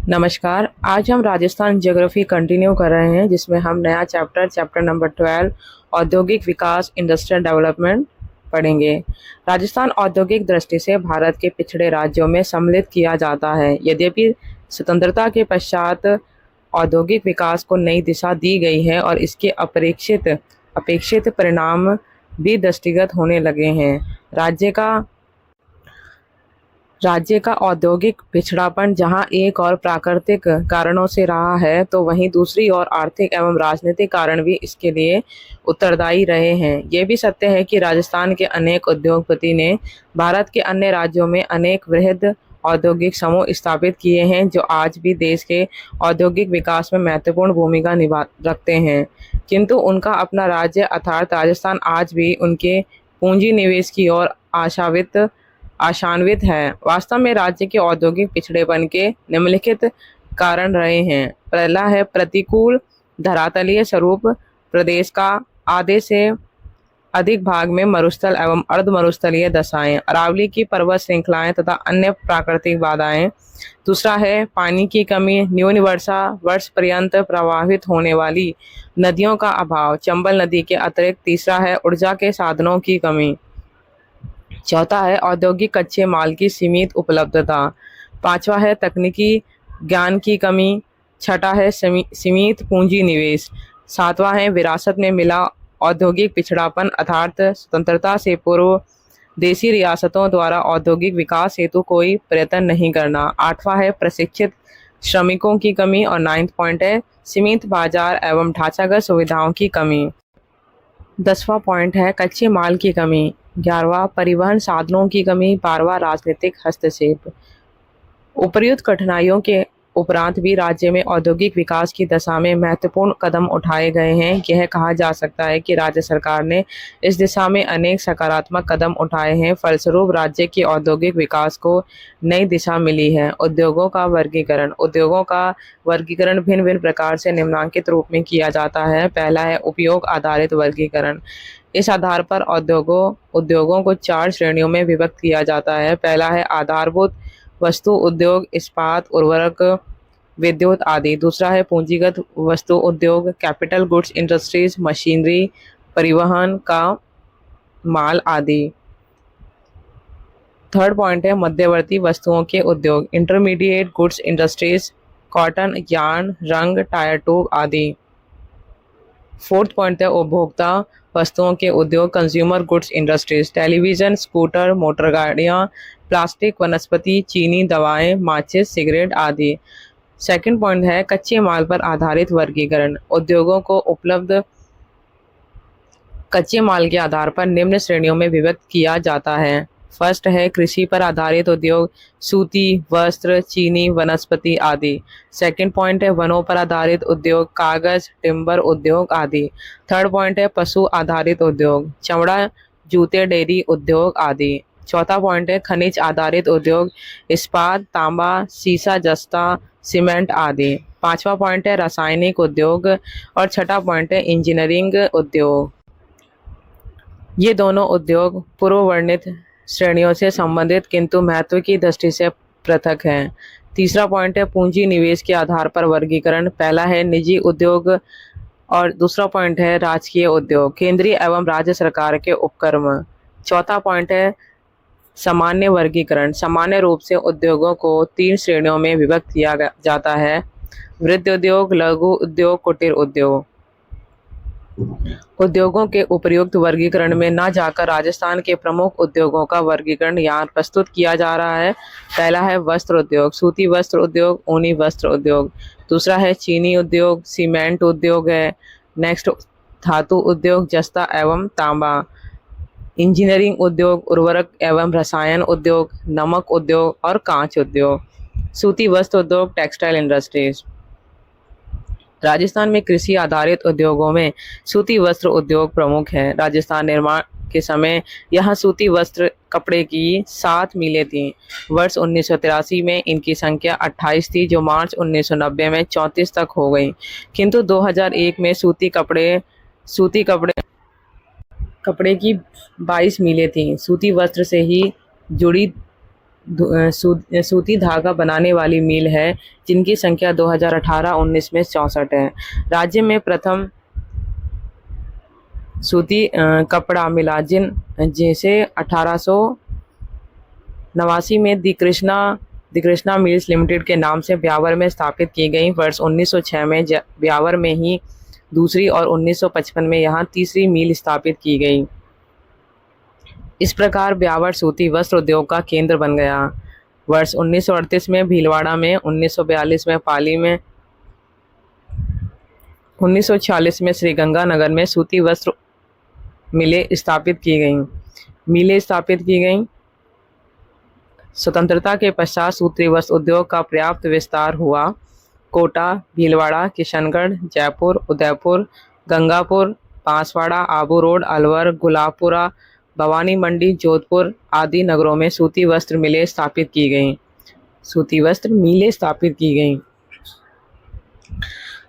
नमस्कार। आज हम राजस्थान ज्योग्राफी कंटिन्यू कर रहे हैं, जिसमें हम नया चैप्टर नंबर 12 औद्योगिक विकास इंडस्ट्रियल डेवलपमेंट पढ़ेंगे। राजस्थान औद्योगिक दृष्टि से भारत के पिछड़े राज्यों में सम्मिलित किया जाता है। यद्यपि स्वतंत्रता के पश्चात औद्योगिक विकास को नई दिशा दी गई है और इसके अपेक्षित परिणाम भी दृष्टिगत होने लगे हैं। राज्य का औद्योगिक पिछड़ापन जहां एक और प्राकृतिक कारणों से रहा है, तो वहीं दूसरी ओर आर्थिक एवं राजनीतिक कारण भी इसके लिए उत्तरदायी रहे हैं। ये भी सत्य है कि राजस्थान के अनेक उद्योगपति ने भारत के अन्य राज्यों में अनेक वृहद औद्योगिक समूह स्थापित किए हैं, जो आज भी देश के औद्योगिक विकास में महत्वपूर्ण भूमिका निभा रखते हैं। किंतु उनका अपना राज्य अर्थात राजस्थान आज भी उनके पूंजी निवेश की ओर आशान्वित है। वास्तव में राज्य के औद्योगिक पिछड़ेपन के निम्नलिखित कारण रहे हैं। पहला है प्रतिकूल धरातलीय स्वरूप। प्रदेश का आधे से अधिक भाग में मरुस्थल एवं अर्ध मरुस्थलीय दशाएं, अरावली की पर्वत श्रृंखलाएं तथा अन्य प्राकृतिक बाधाएं। दूसरा है पानी की कमी, न्यून वर्ष पर्यंत प्रवाहित होने वाली नदियों का अभाव, चंबल नदी के अतिरिक्त। तीसरा है ऊर्जा के साधनों की कमी। चौथा है औद्योगिक कच्चे माल की सीमित उपलब्धता। पांचवा है तकनीकी ज्ञान की कमी। छठा है सीमित पूंजी निवेश। सातवां है विरासत में मिला औद्योगिक पिछड़ापन अर्थात स्वतंत्रता से पूर्व देसी रियासतों द्वारा औद्योगिक विकास हेतु कोई प्रयत्न नहीं करना। आठवां है प्रशिक्षित श्रमिकों की कमी और 9वां पॉइंट है सीमित बाजार एवं ढांचागत सुविधाओं की कमी। 10वां पॉइंट है कच्चे माल की कमी। 11वां परिवहन साधनों की कमी। 12वां राजनीतिक हस्तक्षेप। उपर्युक्त कठिनाइयों के उपरांत भी राज्य में औद्योगिक विकास की दशा में महत्वपूर्ण कदम उठाए गए हैं। यह कहा जा सकता है कि राज्य सरकार ने इस दिशा में अनेक सकारात्मक कदम उठाए हैं। फलस्वरूप राज्य के औद्योगिक विकास को नई दिशा मिली है। उद्योगों का वर्गीकरण भिन्न भिन्न प्रकार से निम्नांकित रूप में किया जाता है। पहला है उपयोग आधारित वर्गीकरण। इस आधार पर उद्योगों को 4 श्रेणियों में विभक्त किया जाता है। पहला है आधारभूत वस्तु उद्योग, इस्पात, उर्वरक, विद्युत आदि। दूसरा है पूंजीगत वस्तु उद्योग, कैपिटल गुड्स इंडस्ट्रीज, मशीनरी, परिवहन का माल आदि। थर्ड पॉइंट है मध्यवर्ती वस्तुओं के उद्योग, intermediate goods industries, cotton, yarn, रंग, टायर ट्यूब आदि। फोर्थ पॉइंट है उपभोक्ता वस्तुओं के उद्योग, consumer goods industries, television, scooter, motor गाड़ियाँ, प्लास्टिक, वनस्पति, चीनी, दवाएं, माचिस, सिगरेट आदि। सेकंड पॉइंट है कच्चे माल पर आधारित वर्गीकरण। उद्योगों को उपलब्ध कच्चे माल के आधार पर निम्न श्रेणियों में विभक्त किया जाता है। फर्स्ट है कृषि पर आधारित उद्योग, सूती, वस्त्र, चीनी, वनस्पति आदि। सेकंड पॉइंट है वनों पर आधारित उद्योग, कागज, टिम्बर उद्योग आदि। थर्ड पॉइंट है पशु आधारित उद्योग, चमड़ा, जूते, डेयरी उद्योग आदि। चौथा पॉइंट है खनिज आधारित उद्योग, इस्पात, तांबा, सीसा, जस्ता, सीमेंट आदि। पांचवा पॉइंट है रासायनिक उद्योग और छठा पॉइंट है इंजीनियरिंग उद्योग। ये दोनों उद्योग पूर्व वर्णित श्रेणियों से संबंधित किंतु महत्व की दृष्टि से पृथक हैं। तीसरा पॉइंट है पूंजी निवेश के आधार पर वर्गीकरण। पहला है निजी उद्योग और दूसरा पॉइंट है राजकीय उद्योग, केंद्रीय एवं राज्य सरकार के उपक्रम। चौथा पॉइंट है सामान्य वर्गीकरण। सामान्य रूप से उद्योगों को 3 श्रेणियों में विभक्त किया जाता है: वृहद उद्योग, लघु उद्योग, कुटीर उद्योग। उद्योगों के उपर्युक्त वर्गीकरण में न जाकर राजस्थान के प्रमुख उद्योगों का वर्गीकरण यहाँ प्रस्तुत किया जा रहा है। पहला है वस्त्र उद्योग, सूती वस्त्र उद्योग, ऊनी वस्त्र उद्योग। दूसरा है चीनी उद्योग, सीमेंट उद्योग है। नेक्स्ट धातु उद्योग, जस्ता एवं तांबा। इंजीनियरिंग उद्योग, उर्वरक एवं रसायन उद्योग, नमक उद्योग और कांच उद्योग। सूती वस्त्र उद्योग, टेक्सटाइल इंडस्ट्रीज। राजस्थान में कृषि आधारित उद्योगों में सूती वस्त्र उद्योग प्रमुख है। राजस्थान निर्माण के समय यहाँ सूती वस्त्र कपड़े की 7 मिलें थीं। वर्ष 1983 में इनकी संख्या 28 थी, जो मार्च 1990 में 34 तक हो गई। किंतु 2001 में सूती कपड़े की 22 मिलें थीं। सूती वस्त्र से ही जुड़ी सूती धागा बनाने वाली मिल है, जिनकी संख्या 2018-19 में 64 है। राज्य में प्रथम सूती कपड़ा मिला जिसे 1889 में दी कृष्णा मिल्स लिमिटेड के नाम से ब्यावर में स्थापित की गई। वर्ष 1906 में ब्यावर में ही दूसरी और 1955 में यहाँ तीसरी मिल स्थापित की गई। इस प्रकार ब्यावर सूती वस्त्र उद्योग का केंद्र बन गया। वर्ष 1938 में भीलवाड़ा में, 1942 में पाली में, 1946 में श्रीगंगानगर में सूती वस्त्र मिलें स्थापित की गईं। स्वतंत्रता के पश्चात सूती वस्त्र उद्योग का पर्याप्त विस्तार हुआ। कोटा, भीलवाड़ा, किशनगढ़, जयपुर, उदयपुर, गंगापुर, बांसवाड़ा, आबू रोड, अलवर, गुलाबपुरा, भवानी मंडी, जोधपुर आदि नगरों में सूती वस्त्र मिलें स्थापित की गईं।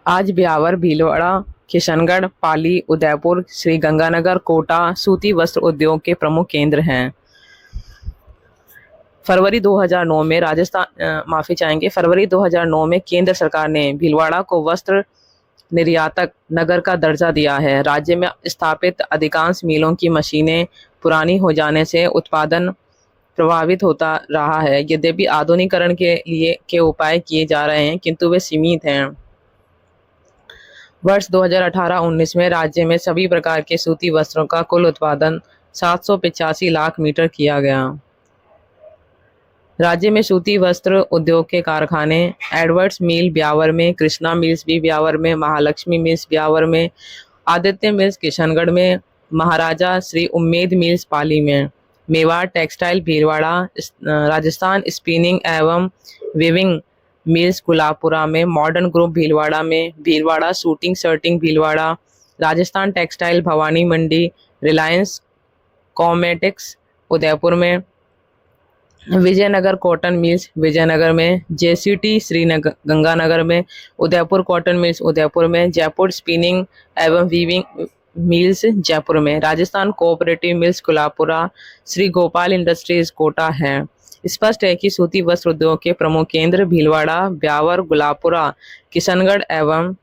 आज ब्यावर, भीलवाड़ा, किशनगढ़, पाली, उदयपुर, श्रीगंगानगर, कोटा सूती वस्त्र उद्योग के प्रमुख केंद्र हैं। फरवरी 2009 में केंद्र सरकार ने भीलवाड़ा को वस्त्र निर्यातक नगर का दर्जा दिया है। राज्य में स्थापित अधिकांश मिलों की मशीनें पुरानी हो जाने से उत्पादन प्रभावित होता रहा है। यद्यपि आधुनिकीकरण के उपाय किए जा रहे हैं, किंतु वे सीमित हैं। वर्ष 2018-19 में राज्य में सभी प्रकार के सूती वस्त्रों का कुल उत्पादन 785 लाख मीटर किया गया। राज्य में सूती वस्त्र उद्योग के कारखाने एडवर्ड्स मिल ब्यावर में, कृष्णा मिल्स भी ब्यावर में, महालक्ष्मी मिल्स ब्यावर में, आदित्य मिल्स किशनगढ़ में, महाराजा श्री उम्मेद मिल्स पाली में, मेवाड़ टेक्सटाइल भीलवाड़ा, राजस्थान स्पिनिंग एवं वीविंग मिल्स गुलाबपुरा में, मॉडर्न ग्रुप भीलवाड़ा में, Bhilwara suiting shirting Bhilwara, Rajasthan textile Bhawani Mandi, Reliance कॉमेटिक्स उदयपुर में, विजयनगर कॉटन मिल्स विजयनगर में, जेसीटी गंगानगर में, उदयपुर कॉटन मिल्स उदयपुर में, जयपुर स्पिनिंग एवं वीविंग मिल्स जयपुर में, Rajasthan cooperative mills Gulabpura, Shri Gopal industries Kota है। स्पष्ट है कि सूती वस्त्र उद्योग के प्रमुख केंद्र भीलवाड़ा, ब्यावर, गुलाबपुरा, किशनगढ़ एवं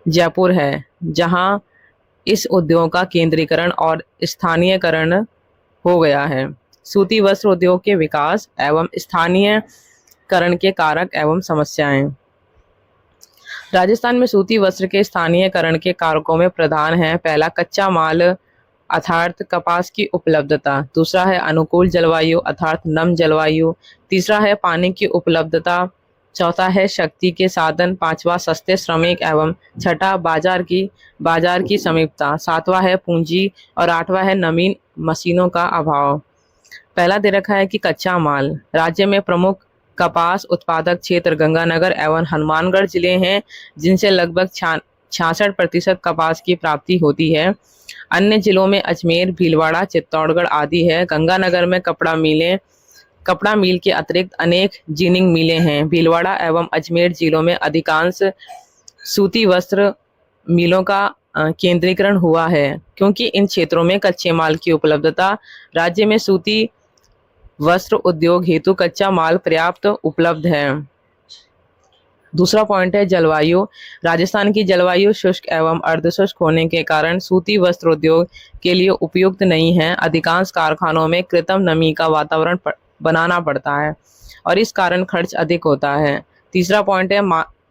जयपुर है, जहां इस उद्योग का केंद्रीकरण और स्थानीयकरण हो गया है। सूती वस्त्र उद्योग के विकास एवं स्थानीयकरण के कारक एवं समस्याएं। राजस्थान में सूती वस्त्र के स्थानीयकरण के कारकों में प्रधान है: पहला, कच्चा माल अर्थात कपास की उपलब्धता। दूसरा है अनुकूल जलवायु अर्थात नम जलवायु। तीसरा है पानी की उपलब्धता। चौथा है शक्ति के साधन। पांचवा सस्ते श्रमिक एवं छठा बाजार की समीपता। सातवां है पूंजी और आठवां है नवीन मशीनों का अभाव। पहला दे रखा है कि कच्चा माल। राज्य में प्रमुख कपास उत्पादक क्षेत्र गंगानगर एवं हनुमानगढ़ जिले हैं, जिनसे लगभग 66% कपास की प्राप्ति होती है। अन्य जिलों में अजमेर, भीलवाड़ा, चित्तौड़गढ़ आदि है। गंगानगर में कपड़ा मिल के अतिरिक्त अनेक जिनिंग मिलें हैं। भीलवाड़ा एवं अजमेर जिलों में अधिकांश सूती वस्त्र मिलों का केंद्रीकरण हुआ है, क्योंकि इन क्षेत्रों में कच्चे माल की उपलब्धता। राज्य में सूती वस्त्र उद्योग हेतु कच्चा माल पर्याप्त उपलब्ध है। दूसरा पॉइंट है जलवायु। राजस्थान की जलवायु शुष्क एवं अर्धशुष्क होने के कारण सूती वस्त्र उद्योग के लिए उपयुक्त नहीं है। अधिकांश कारखानों में कृत्रिम नमी का वातावरण बनाना पड़ता है और इस कारण खर्च अधिक होता है। तीसरा पॉइंट है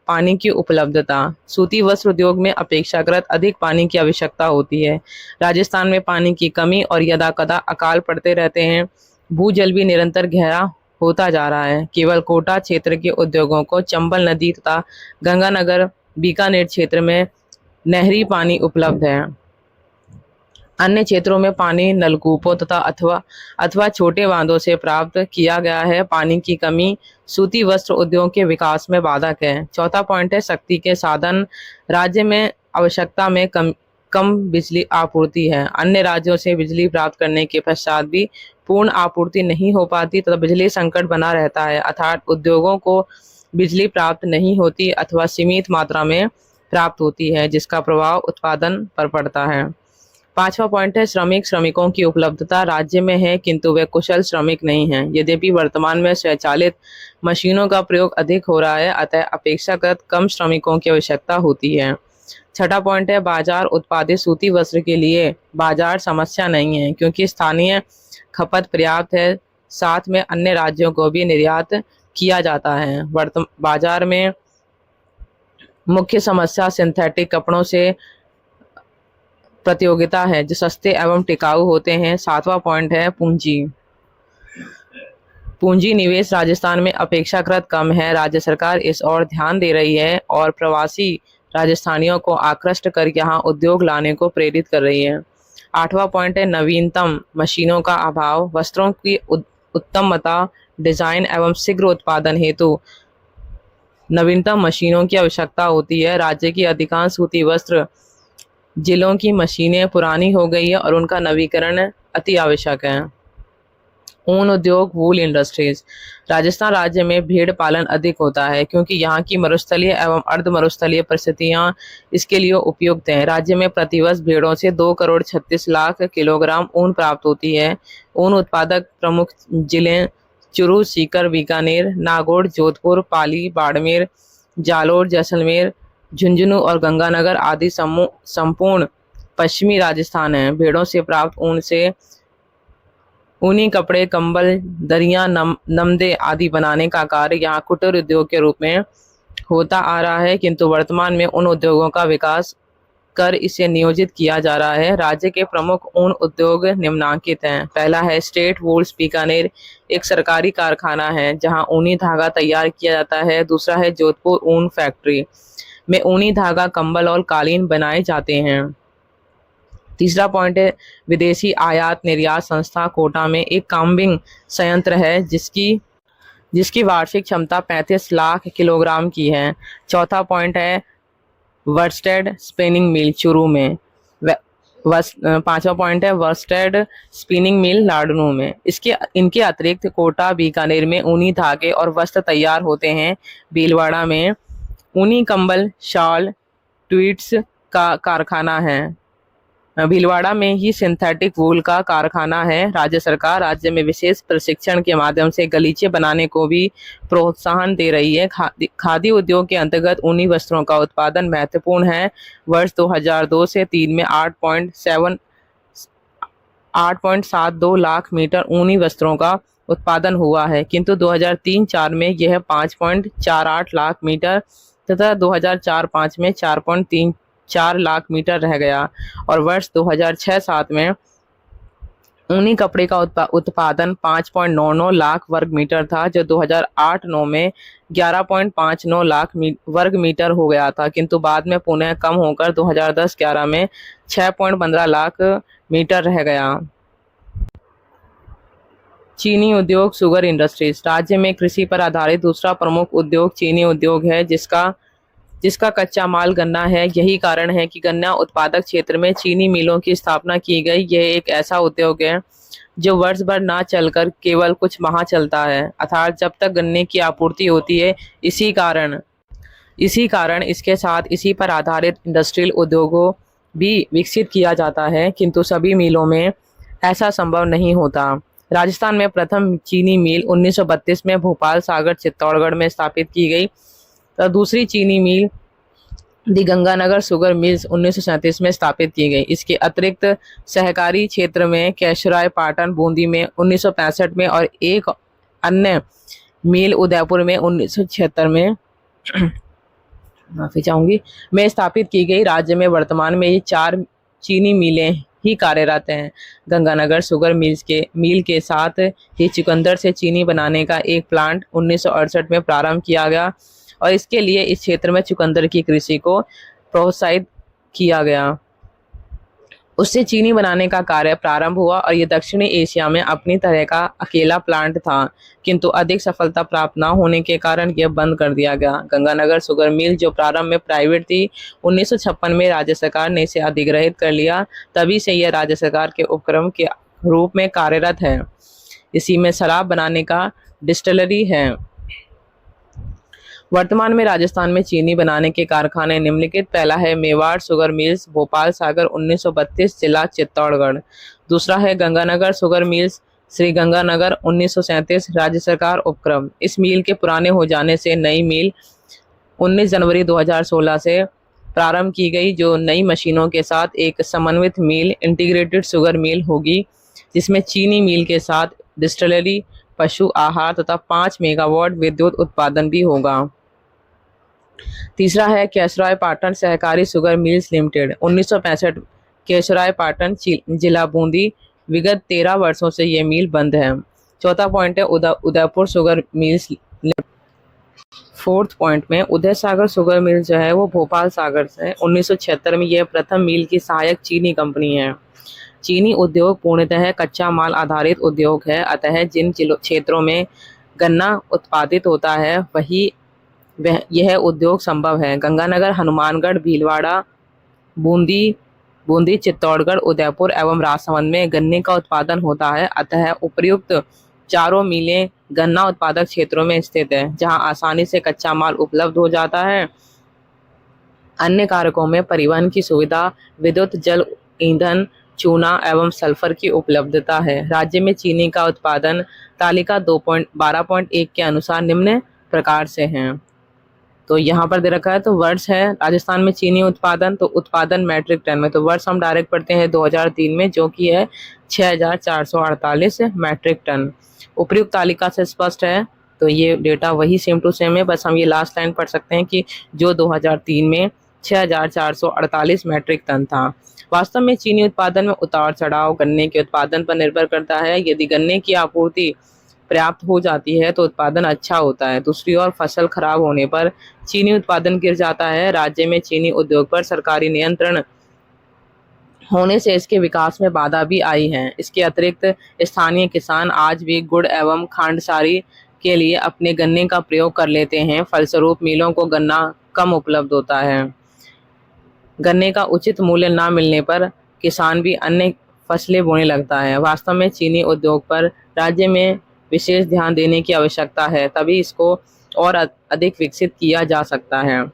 पानी की उपलब्धता। सूती वस्त्र उद्योग में अपेक्षाकृत अधिक पानी की आवश्यकता होती है। राजस्थान में पानी की कमी और यदाकदा अकाल पड़ते रहते हैं। भूजल भी निरंतर गहरा होता जा रहा है। केवल कोटा क्षेत्र के उद्योगों को चंबल नदी तथा गंगानगर बीकानेर क्षेत्र में नहरी पानी उपलब्ध है। अन्य क्षेत्रों में पानी नलकूपों तथा अथवा छोटे बांधों से प्राप्त किया गया है। पानी की कमी सूती वस्त्र उद्योग के विकास में बाधक है। चौथा पॉइंट है शक्ति के साधन। राज्य में आवश्यकता में कम बिजली आपूर्ति है। अन्य राज्यों से बिजली प्राप्त करने के पश्चात भी पूर्ण आपूर्ति नहीं हो पाती तथा बिजली संकट बना रहता है, अर्थात उद्योगों को बिजली प्राप्त नहीं होती अथवा सीमित मात्रा में प्राप्त होती है, जिसका प्रभाव उत्पादन पर पड़ता है। 5वां पॉइंट है श्रमिकों की उपलब्धता राज्य में है किंतु वे कुशल श्रमिक नहीं हैं। यद्यपि वर्तमान में स्वचालित मशीनों का प्रयोग अधिक हो रहा है, अतः अपेक्षाकृत कम श्रमिकों की आवश्यकता होती है। छठा पॉइंट है बाजार उत्पादित सूती वस्त्र के लिए बाजार समस्या नहीं है क्योंकि स्थानीय खपत पर्याप्त है, साथ में अन्य राज्यों को भी निर्यात किया जाता है। बाजार में मुख्य समस्या सिंथेटिक कपड़ों से प्रतियोगिता है जो सस्ते एवं टिकाऊ होते हैं। 7वां पॉइंट है पूंजी निवेश राजस्थान में अपेक्षाकृत कम है। राज्य सरकार इस ओर ध्यान दे रही है और प्रवासी राजस्थानियों को आकृष्ट कर यहाँ उद्योग लाने को प्रेरित कर रही है। 8वां पॉइंट है नवीनतम मशीनों का अभाव। वस्त्रों की उत्तमता, डिजाइन एवं शीघ्र उत्पादन हेतु नवीनतम मशीनों की आवश्यकता होती है। राज्य की अधिकांश सूती वस्त्र जिलों की मशीनें पुरानी हो गई है और उनका नवीकरण अति आवश्यक है। ऊन उद्योग, वूल इंडस्ट्रीज। राजस्थान राज्य में भेड़ पालन अधिक होता है क्योंकि यहाँ की मरुस्थलीय एवं अर्ध मरुस्थलीय परिस्थितियाँ इसके लिए उपयुक्त हैं। राज्य में प्रतिवर्ष भेड़ों से 2,36,00,000 किलोग्राम ऊन प्राप्त होती है। ऊन उत्पादक प्रमुख जिले चुरू, सीकर, बीकानेर, नागौर, जोधपुर, पाली, बाड़मेर, जालोर, जैसलमेर, झुंझुनू और गंगानगर आदि संपूर्ण पश्चिमी राजस्थान है। भेड़ों से प्राप्त ऊन से ऊनी कपड़े, कंबल, दरियां, नमदे आदि बनाने का कार्य यहाँ कुटीर उद्योग के रूप में होता आ रहा है किंतु वर्तमान में उन उद्योगों का विकास कर इसे नियोजित किया जा रहा है। राज्य के प्रमुख ऊन उद्योग निम्नांकित हैं। पहला है स्टेट वूल्स बीकानेर, एक सरकारी कारखाना है जहां ऊनी धागा तैयार किया जाता है। दूसरा है जोधपुर ऊन फैक्ट्री में ऊनी धागा, कंबल और कालीन बनाए जाते हैं। तीसरा पॉइंट है विदेशी आयात निर्यात संस्था कोटा में एक काम्बिंग संयंत्र है जिसकी वार्षिक क्षमता 35 लाख किलोग्राम की है। चौथा पॉइंट है वर्स्टेड स्पिनिंग मिल चूरू में। पांचवा पॉइंट है वर्स्टेड स्पिनिंग मिल लाडनू में। इनके अतिरिक्त कोटा, बीकानेर में ऊनी धागे और वस्त्र तैयार होते हैं। भीलवाड़ा में ऊनी कंबल, शाल, ट्वीट्स का कारखाना है। भीलवाड़ा में ही सिंथेटिक वूल का कारखाना है। राज्य सरकार राज्य में विशेष प्रशिक्षण के माध्यम से गलीचे बनाने को भी प्रोत्साहन दे रही है। खादी उद्योग के अंतर्गत ऊनी वस्त्रों का उत्पादन महत्वपूर्ण है। वर्ष 2002 से 3 में 8.72 लाख मीटर ऊनी वस्त्रों का उत्पादन हुआ है किंतु 2003-04 में यह 5.48 लाख मीटर तथा 2004-05 में 4.34 लाख मीटर रह गया और वर्ष 2006-07 में ऊनी कपड़े का उत्पादन 5.99 लाख वर्ग मीटर था जो 2008-09 में 11.59 लाख वर्ग मीटर हो गया था किंतु बाद में पुनः कम होकर 2010-11 में 6.15 लाख मीटर रह गया। चीनी उद्योग, शुगर इंडस्ट्रीज। राज्य में कृषि पर आधारित दूसरा प्रमुख उद्योग चीनी उद्योग है जिसका कच्चा माल गन्ना है। यही कारण है कि गन्ना उत्पादक क्षेत्र में चीनी मिलों की स्थापना की गई। यह एक ऐसा उद्योग है जो वर्ष भर ना चलकर केवल कुछ माह चलता है, अर्थात जब तक गन्ने की आपूर्ति होती है। इसी कारण इसके साथ इसी पर आधारित इंडस्ट्रियल उद्योगों भी विकसित किया जाता है किंतु सभी मिलों में ऐसा संभव नहीं होता। राजस्थान में प्रथम चीनी मिल 1932 में भोपाल, सागर, चित्तौड़गढ़ में स्थापित की गई। तो दूसरी चीनी मिल दी गंगानगर शुगर मिल्स 1937 में स्थापित की गई। इसके अतिरिक्त सहकारी क्षेत्र में कैशराय, पाटन, बूंदी में 1965 में और एक अन्य मिल उदयपुर में 1976 में में स्थापित की गई। राज्य में वर्तमान में ये 4 चीनी मिलें ही कार्यरत हैं। गंगानगर शुगर मिल के साथ ही चुकंदर से चीनी बनाने का एक प्लांट 1968 में प्रारंभ किया गया और इसके लिए इस क्षेत्र में चुकंदर की कृषि को प्रोत्साहित किया गया। उससे चीनी बनाने का कार्य प्रारंभ हुआ और ये दक्षिणी एशिया में अपनी तरह का अकेला प्लांट था किंतु अधिक सफलता प्राप्त न होने के कारण यह बंद कर दिया गया। गंगानगर शुगर मिल जो प्रारंभ में प्राइवेट थी, 1956 में राज्य सरकार ने इसे अधिग्रहित कर लिया। तभी से यह राज्य सरकार के उपक्रम के रूप में कार्यरत है। इसी में शराब बनाने का डिस्टिलरी है। वर्तमान में राजस्थान में चीनी बनाने के कारखाने निम्नलिखित। पहला है मेवाड़ शुगर मिल्स, भोपाल सागर 1932, जिला चित्तौड़गढ़। दूसरा है गंगानगर शुगर मिल्स, श्री गंगानगर 1937, राज्य सरकार उपक्रम। इस मिल के पुराने हो जाने से नई मिल 19 जनवरी 2016 से प्रारंभ की गई, जो नई मशीनों के साथ एक समन्वित मिल इंटीग्रेटेड शुगर मिल होगी, जिसमें चीनी मिल के साथ डिस्टिलरी, पशु आहार तथा 5 मेगावाट विद्युत उत्पादन भी होगा। तीसरा है केशराय पाटन सहकारी शुगर मिल्स लिमिटेड 1965, केशराय पाटन जिला बूंदी। विगत 13 वर्षों से ये मिल बंद है। चौथा पॉइंट है Udaipur sugar mills. Fourth point में उदय सागर शुगर मिल जो है वो भोपाल सागर से 1976 में यह प्रथम मिल की सहायक चीनी कंपनी है। चीनी उद्योग पूर्णतः कच्चा माल आधारित उद्योग है, अतः जिन क्षेत्रों में गन्ना उत्पादित होता है वही यह उद्योग संभव है। गंगानगर, हनुमानगढ़, भीलवाड़ा, बूंदी, चित्तौड़गढ़, उदयपुर एवं राजसमंद में गन्ने का उत्पादन होता है, अतः उपर्युक्त चारों मिलें गन्ना उत्पादक क्षेत्रों में स्थित है, जहां आसानी से कच्चा माल उपलब्ध हो जाता है। अन्य कारकों में परिवहन की सुविधा, विद्युत, जल ईंधन, चूना एवं सल्फर की उपलब्धता है। राज्य में चीनी का उत्पादन तालिका 12.1 के अनुसार निम्न प्रकार से हैं। तो यहाँ पर दे रखा है, तो वर्ष है राजस्थान में चीनी उत्पादन, तो उत्पादन मैट्रिक टन में, तो वर्ष हम डायरेक्ट पढ़ते हैं 2003 में, जो कि है 6448 मैट्रिक टन। उपयुक्त तालिका से स्पष्ट है, तो ये डेटा वही सेम टू सेम है, बस हम ये लास्ट लाइन पढ़ सकते हैं कि जो 2003 में 6448 मैट्रिक टन था। वास्तव में चीनी उत्पादन में उतार चढ़ाव गन्ने के उत्पादन पर निर्भर करता है। यदि गन्ने की आपूर्ति पर्याप्त हो जाती है तो उत्पादन अच्छा होता है। दूसरी ओर फसल खराब होने पर चीनी उत्पादन गिर जाता है। राज्य में चीनी उद्योग पर सरकारी नियंत्रण होने से इसके विकास में बाधा भी आई है। इसके अतिरिक्त स्थानीय किसान आज भी गुड़ एवं खांडसारी के लिए अपने गन्ने का प्रयोग कर लेते हैं, फलस्वरूप मिलों को गन्ना कम उपलब्ध होता है। गन्ने का उचित मूल्य न मिलने पर किसान भी अन्य फसलें बोने लगता है। वास्तव में चीनी उद्योग पर राज्य में विशेष ध्यान देने की आवश्यकता है, तभी इसको और अधिक विकसित किया जा सकता है।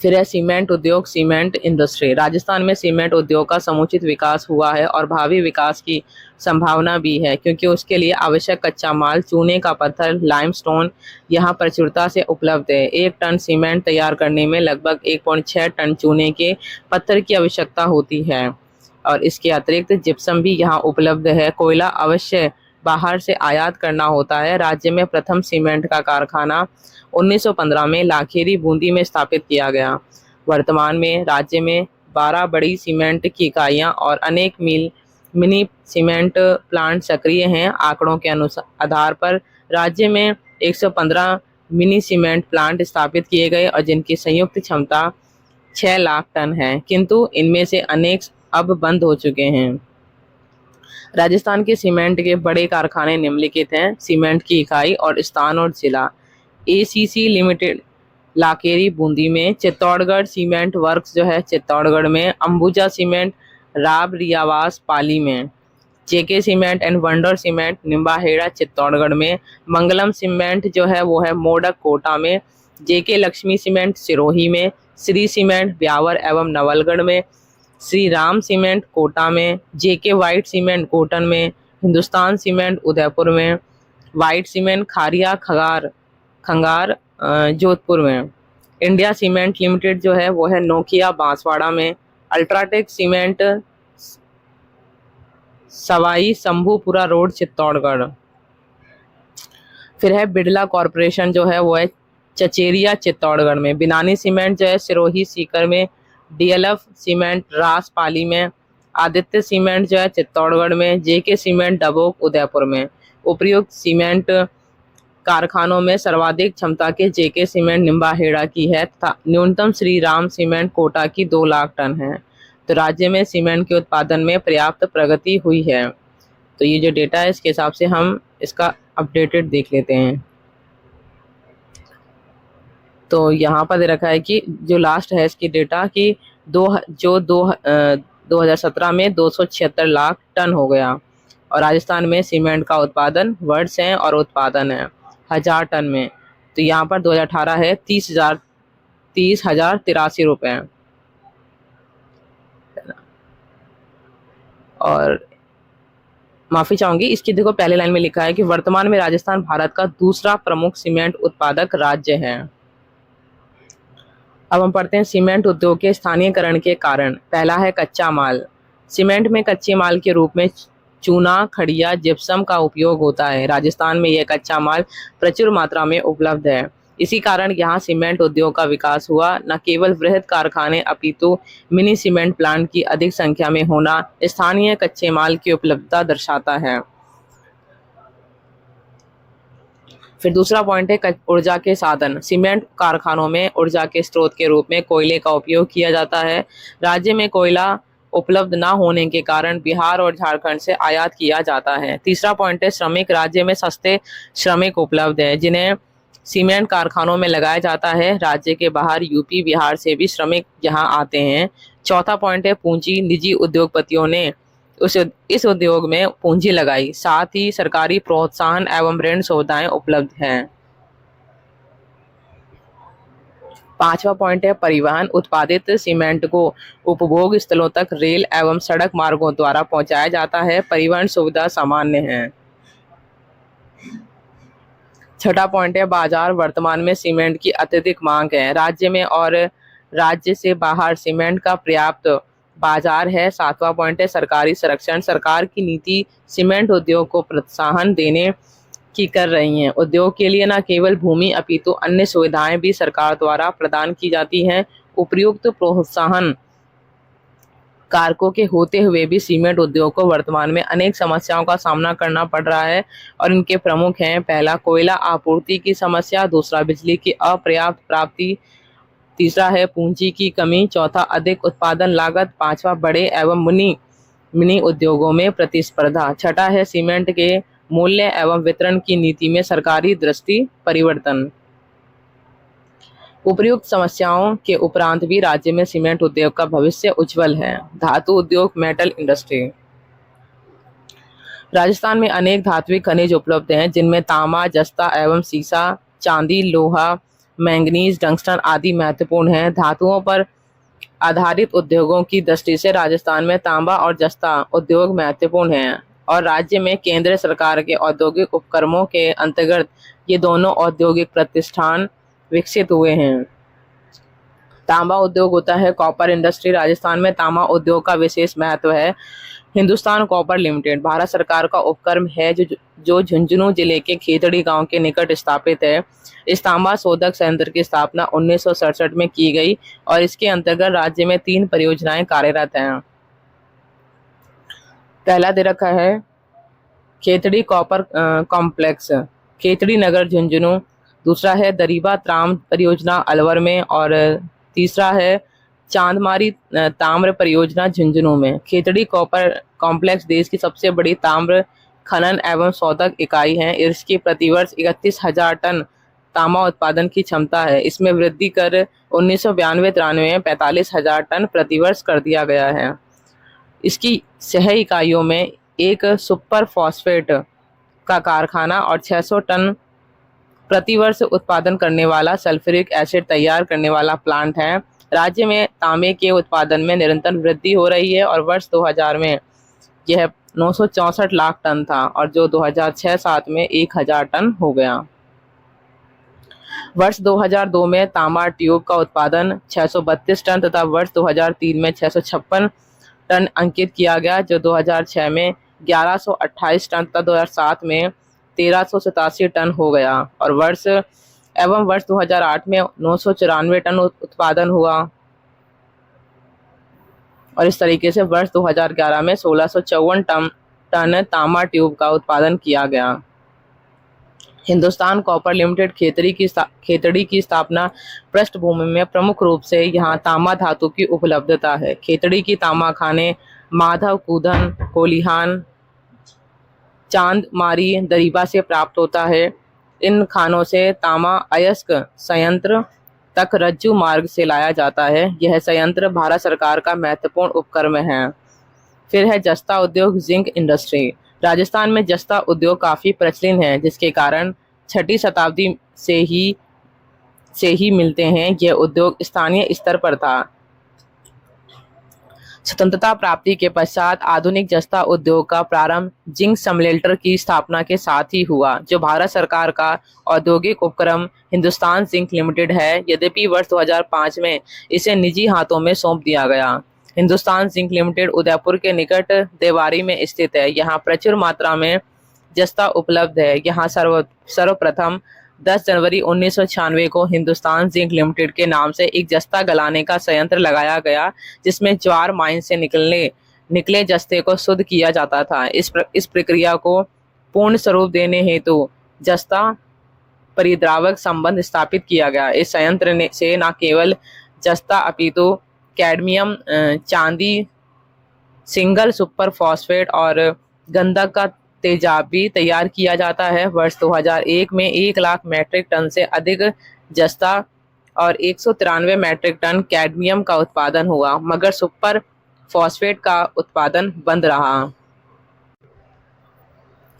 फिर है सीमेंट उद्योग, सीमेंट इंडस्ट्री। राजस्थान में सीमेंट उद्योग का समुचित विकास हुआ है और भावी विकास की संभावना भी है, क्योंकि उसके लिए आवश्यक कच्चा माल, चूने का पत्थर, लाइमस्टोन यहाँ प्रचुरता से उपलब्ध है। 1 टन सीमेंट तैयार करने में लगभग 1.6 टन चूने के पत्थर की आवश्यकता होती है, और इसके अतिरिक्त जिप्सम भी यहाँ उपलब्ध है। कोयला अवश्य बाहर से आयात करना होता है। राज्य में प्रथम सीमेंट का कारखाना 1915 में लाखेरी बूंदी में स्थापित किया गया। वर्तमान में राज्य में 12 बड़ी सीमेंट की इकाइयां और अनेक मिनी सीमेंट प्लांट सक्रिय हैं। आंकड़ों के आधार पर राज्य में 115 मिनी सीमेंट प्लांट स्थापित किए गए और जिनकी संयुक्त क्षमता 6 लाख टन है, किंतु इनमें से अनेक अब बंद हो चुके हैं। राजस्थान के सीमेंट के बड़े कारखाने निम्नलिखित हैं। सीमेंट की इकाई और स्थान और जिला: एसीसी लिमिटेड लाकेरी बूंदी में, चित्तौड़गढ़ सीमेंट वर्क्स जो है चित्तौड़गढ़ में, अंबुजा सीमेंट राब रियावास पाली में, JK cement and wonder cement Nimbahera Chittorgarh में, मंगलम सीमेंट जो है वो है मोडक कोटा में, जेके लक्ष्मी सीमेंट सिरोही में, श्री सीमेंट ब्यावर एवं नवलगढ़ में, श्री राम सीमेंट कोटा में, जेके वाइट सीमेंट कोटन में, हिंदुस्तान सीमेंट उदयपुर में, वाइट सीमेंट खारिया खंगार जोधपुर में, इंडिया सीमेंट लिमिटेड जो है वो है नोकिया बांसवाड़ा में, UltraTech cement Sawai Shambhupura road Chittorgarh. फिर है बिड़ला कॉरपोरेशन जो है वो है चचेरिया चित्तौड़गढ़ में, बिनानी सीमेंट जो है सिरोही सीकर में, डीएलएफ सीमेंट रास पाली में, आदित्य सीमेंट जो है चित्तौड़गढ़ में, जेके सीमेंट डबोक उदयपुर में। उपयुक्त सीमेंट कारखानों में सर्वाधिक क्षमता के जेके सीमेंट निम्बाहेड़ा की है तथा न्यूनतम श्री राम सीमेंट कोटा की 2 लाख टन है। तो राज्य में सीमेंट के उत्पादन में पर्याप्त प्रगति हुई है। तो ये जो डेटा है इसके हिसाब से हम इसका अपडेटेड देख लेते हैं। तो यहाँ पर दे रखा है कि जो लास्ट है इसकी डेटा कि 2017 में 276 लाख टन हो गया, और राजस्थान में सीमेंट का उत्पादन वर्ष है और उत्पादन है 1000 टन में। तो यहाँ पर 2018 है 30,083 रुपये। और माफी चाहूंगी, इसकी देखो पहले लाइन में लिखा है कि वर्तमान में राजस्थान भारत का दूसरा प्रमुख सीमेंट उत्पादक राज्य है। अब हम पढ़ते हैं सीमेंट उद्योग के स्थानीयकरण के कारण। पहला है कच्चा माल। सीमेंट में कच्चे माल के रूप में चूना, खड़िया, जिप्सम का उपयोग होता है। राजस्थान में यह कच्चा माल प्रचुर मात्रा में उपलब्ध है। इसी कारण यहाँ सीमेंट उद्योग का विकास हुआ। न केवल वृहद कारखाने अपितु मिनी सीमेंट प्लांट की अधिक संख्या में होना स्थानीय कच्चे माल की उपलब्धता दर्शाता है। फिर दूसरा पॉइंट है ऊर्जा के साधन। सीमेंट कारखानों में ऊर्जा के स्रोत के रूप में कोयले का उपयोग किया जाता है। राज्य में कोयला उपलब्ध न होने के कारण बिहार और झारखंड से आयात किया जाता है। तीसरा पॉइंट है श्रमिक। राज्य में सस्ते श्रमिक उपलब्ध है जिन्हें सीमेंट कारखानों में लगाया जाता है। राज्य के बाहर यूपी, बिहार से भी श्रमिक यहाँ आते हैं। चौथा पॉइंट है पूंजी। निजी उद्योगपतियों ने इस उद्योग में पूंजी लगाई। साथ ही सरकारी प्रोत्साहन एवं ऋण सुविधाएं उपलब्ध हैं। पांचवा पॉइंट है परिवहन। उत्पादित सीमेंट को उपभोग स्थलों तक रेल एवं सड़क मार्गों द्वारा पहुंचाया जाता है। परिवहन सुविधा सामान्य है। छठा पॉइंट है बाजार। वर्तमान में सीमेंट की अत्यधिक मांग है। राज्य में और राज्य से बाहर सीमेंट का पर्याप्त बाजार है। सातवां पॉइंट है सरकारी संरक्षण। सरकार की नीति सीमेंट उद्योग को प्रोत्साहन देने की कर रही हैं। उद्योग के लिए न केवल भूमि अपितु अन्य सुविधाएं भी सरकार द्वारा प्रदान की जाती हैं। उपयुक्त प्रोत्साहन कारकों के होते हुए भी सीमेंट उद्योग को वर्तमान में अनेक समस्याओं का सामना करना पड़ रहा है और इनके प्रमुख हैं। पहला, कोयला आपूर्ति की समस्या। दूसरा, बिजली की अपर्याप्त प्राप्ति। तीसरा है पूंजी की कमी। चौथा, अधिक उत्पादन लागत। पांचवा, बड़े एवं मिनी उद्योगों में प्रतिस्पर्धा। छठा है सीमेंट के मूल्य एवं वितरण की नीति में सरकारी दृष्टि परिवर्तन। उपर्युक्त समस्याओं के उपरांत भी राज्य में सीमेंट उद्योग का भविष्य उज्जवल है। धातु उद्योग, मेटल इंडस्ट्री। राजस्थान में अनेक धात्विक खनिज उपलब्ध हैं जिनमें तांबा, जस्ता एवं सीसा, चांदी, लोहा, मैंगनीज, टंगस्टन आदि महत्वपूर्ण हैं। धातुओं पर आधारित उद्योगों की दृष्टि से राजस्थान में तांबा और जस्ता उद्योग महत्वपूर्ण हैं और राज्य में केंद्र सरकार के औद्योगिक उपक्रमों के अंतर्गत ये दोनों औद्योगिक प्रतिष्ठान विकसित हुए हैं। तांबा उद्योग होता है कॉपर इंडस्ट्री। राजस्थान में तांबा उद्योग का विशेष महत्व है। हिंदुस्तान कॉपर लिमिटेड भारत सरकार का उपक्रम है जो झुंझुनू जिले के खेतड़ी गांव के निकट स्थापित है। इस तांबा शोधक संयंत्र की स्थापना 1967 में की गई और इसके अंतर्गत राज्य में 3 परियोजनाएं कार्यरत हैं। पहला दे रखा है खेतड़ी कॉपर कॉम्प्लेक्स, खेतड़ी नगर, झुंझुनू। दूसरा है दरीबा त्राम परियोजना अलवर में और तीसरा है चांदमारी ताम्र परियोजना झुंझुनू में। खेतड़ी कॉपर कॉम्प्लेक्स देश की सबसे बड़ी ताम्र खनन एवं शोधक इकाई है। इसकी प्रतिवर्ष 31,000 टन तांबा उत्पादन की क्षमता है। इसमें वृद्धि कर 1992-93 में 45,000 टन प्रतिवर्ष कर दिया गया है। इसकी सह इकाइयों में एक सुपर फॉस्फेट का कारखाना और 600 टन प्रतिवर्ष उत्पादन करने वाला सल्फ्यूरिक एसिड तैयार करने वाला प्लांट है। राज्य में तांबे के उत्पादन में निरंतर वृद्धि हो रही है और वर्ष 2000 में यह 964 लाख टन था और जो 2006-07 में 1000 टन हो गया। वर्ष 2002 में तांबा ट्यूब का उत्पादन 632 टन तथा वर्ष 2003 में 656 टन अंकित किया गया, जो 2006 में 1128 टन तथा 2007 में 1387 टन हो गया और वर्ष 2008 में 994 टन उत्पादन हुआ और इस तरीके से वर्ष 2011 में 1654 टन तांबा ट्यूब का उत्पादन किया गया। हिंदुस्तान कॉपर लिमिटेड खेतड़ी की स्थापना पृष्ठभूमि में प्रमुख रूप से यहाँ तांबा धातु की उपलब्धता है। खेतड़ी की तांबा खाने माधव कूदन, कोलिहान, चांदमारी, दरीबा से प्राप्त होता है। इन खानों से तांबा अयस्क संयंत्र तक रज्जू मार्ग से लाया जाता है। यह संयंत्र भारत सरकार का महत्वपूर्ण उपक्रम है। फिर है जस्ता उद्योग, जिंक इंडस्ट्री। राजस्थान में जस्ता उद्योग काफी प्रचलित है जिसके कारण छठी शताब्दी से ही मिलते हैं। यह उद्योग स्थानीय स्तर पर था। स्वतंत्रता प्राप्ति के पश्चात आधुनिक जस्ता उद्योग का प्रारंभ जिंक स्मेल्टर की स्थापना के साथ ही हुआ, जो भारत सरकार का औद्योगिक उपक्रम हिंदुस्तान जिंक लिमिटेड है। यद्यपि वर्ष 2005 में इसे निजी हाथों में सौंप दिया गया। हिंदुस्तान जिंक लिमिटेड उदयपुर के निकट देवारी में स्थित है। यहाँ प्रचुर मात्रा में जस्ता उपलब्ध है। यहाँ सर्वप्रथम 10 जनवरी 1996 को हिंदुस्तान जिंक लिमिटेड के नाम से एक जस्ता गलाने का संयंत्र लगाया गया, जिसमें ज्वार माइन से निकले जस्ते को शुद्ध किया जाता था। इस प्रक्रिया को पूर्ण स्वरूप देने हेतु जस्ता परिद्रावक संबंध स्थापित किया गया। इस संयंत्र से न केवल जस्ता अपितु कैडमियम, चांदी, सिंगल सुपर फॉस्फेट और गंधक का तेजाब भी तैयार किया जाता है। वर्ष 2001 में 1 लाख मैट्रिक टन से अधिक जस्ता और 193 मैट्रिक टन कैडमियम का उत्पादन हुआ, मगर सुपर फॉस्फेट का उत्पादन बंद रहा।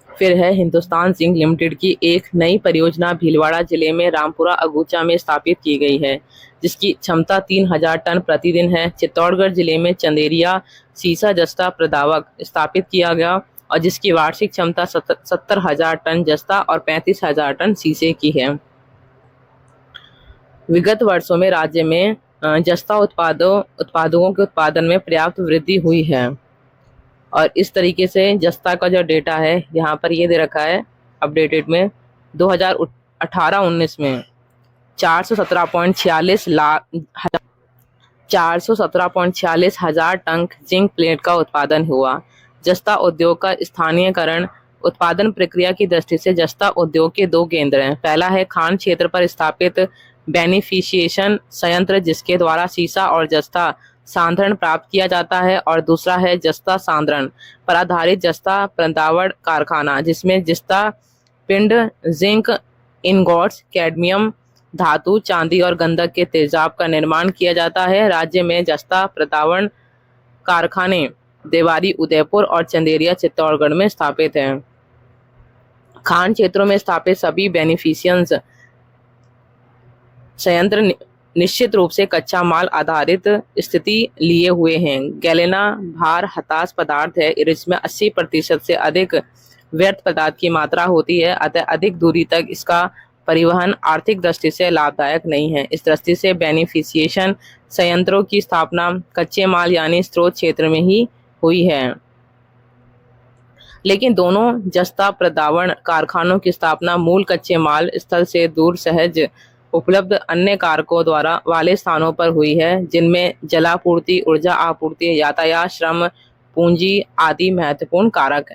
फिर है हिंदुस्तान जिंक लिमिटेड की एक नई परियोजना भीलवाड़ा जिले में रामपुरा अगुचा में स्थापित की गई है, जिसकी क्षमता 3000 टन प्रतिदिन है। चित्तौड़गढ़ जिले में चंदेरिया सीसा जस्ता प्रदावक स्थापित किया गया और जिसकी वार्षिक क्षमता 70,000 टन जस्ता और 35,000 टन सीसे की है। विगत वर्षों में राज्य में जस्ता उत्पादों के उत्पादन में पर्याप्त वृद्धि हुई है और इस तरीके से जस्ता का जो डेटा है यहाँ पर ये दे रखा है अपडेटेड में 2018-19 में 417.46 हजार टन जिंक प्लेट का उत्पादन हुआ। जस्ता उद्योग का स्थानीयकरण उत्पादन प्रक्रिया की दृष्टि से जस्ता उद्योग के 2 केंद्र हैं। पहला है खान क्षेत्र पर स्थापित बेनिफिशिएशन संयंत्र, जिसके द्वारा सीसा और जस्ता सांद्रण प्राप्त किया जाता है, और दूसरा है जस्ता सांद्रण पर आधारित जस्ता प्रदावण कारखाना, जिसमें जस्ता पिंड, जिंक इनगोट्स, कैडमियम धातु, चांदी और गंधक के तेजाब का निर्माण किया जाता है। राज्य में जस्ता प्रदावण कारखाने देवारी उदयपुर और चंदेरिया चित्तौड़गढ़ में स्थापित हैं। खान क्षेत्रों में स्थापित सभी बेनिफिशियंस संयंत्र निश्चित रूप से कच्चा माल आधारित स्थिति लिए हुए हैं। गैलेना भार हताश पदार्थ है, इसमें 80% से अधिक व्यर्थ पदार्थ की मात्रा होती है, अतः अधिक दूरी तक इसका परिवहन आर्थिक दृष्टि से लाभदायक नहीं है। इस दृष्टि से बेनिफिशिएशन संयंत्रों की स्थापना कच्चे माल यानी स्रोत क्षेत्र में ही हुई है, लेकिन दोनों जस्ता प्रदावण कारखानों की स्थापना मूल कच्चे माल स्थल से दूर सहज उपलब्ध अन्य कारकों द्वारा वाले स्थानों पर हुई है, जिनमें जलापूर्ति, ऊर्जा आपूर्ति, यातायात, श्रम, पूंजी आदि महत्वपूर्ण कारक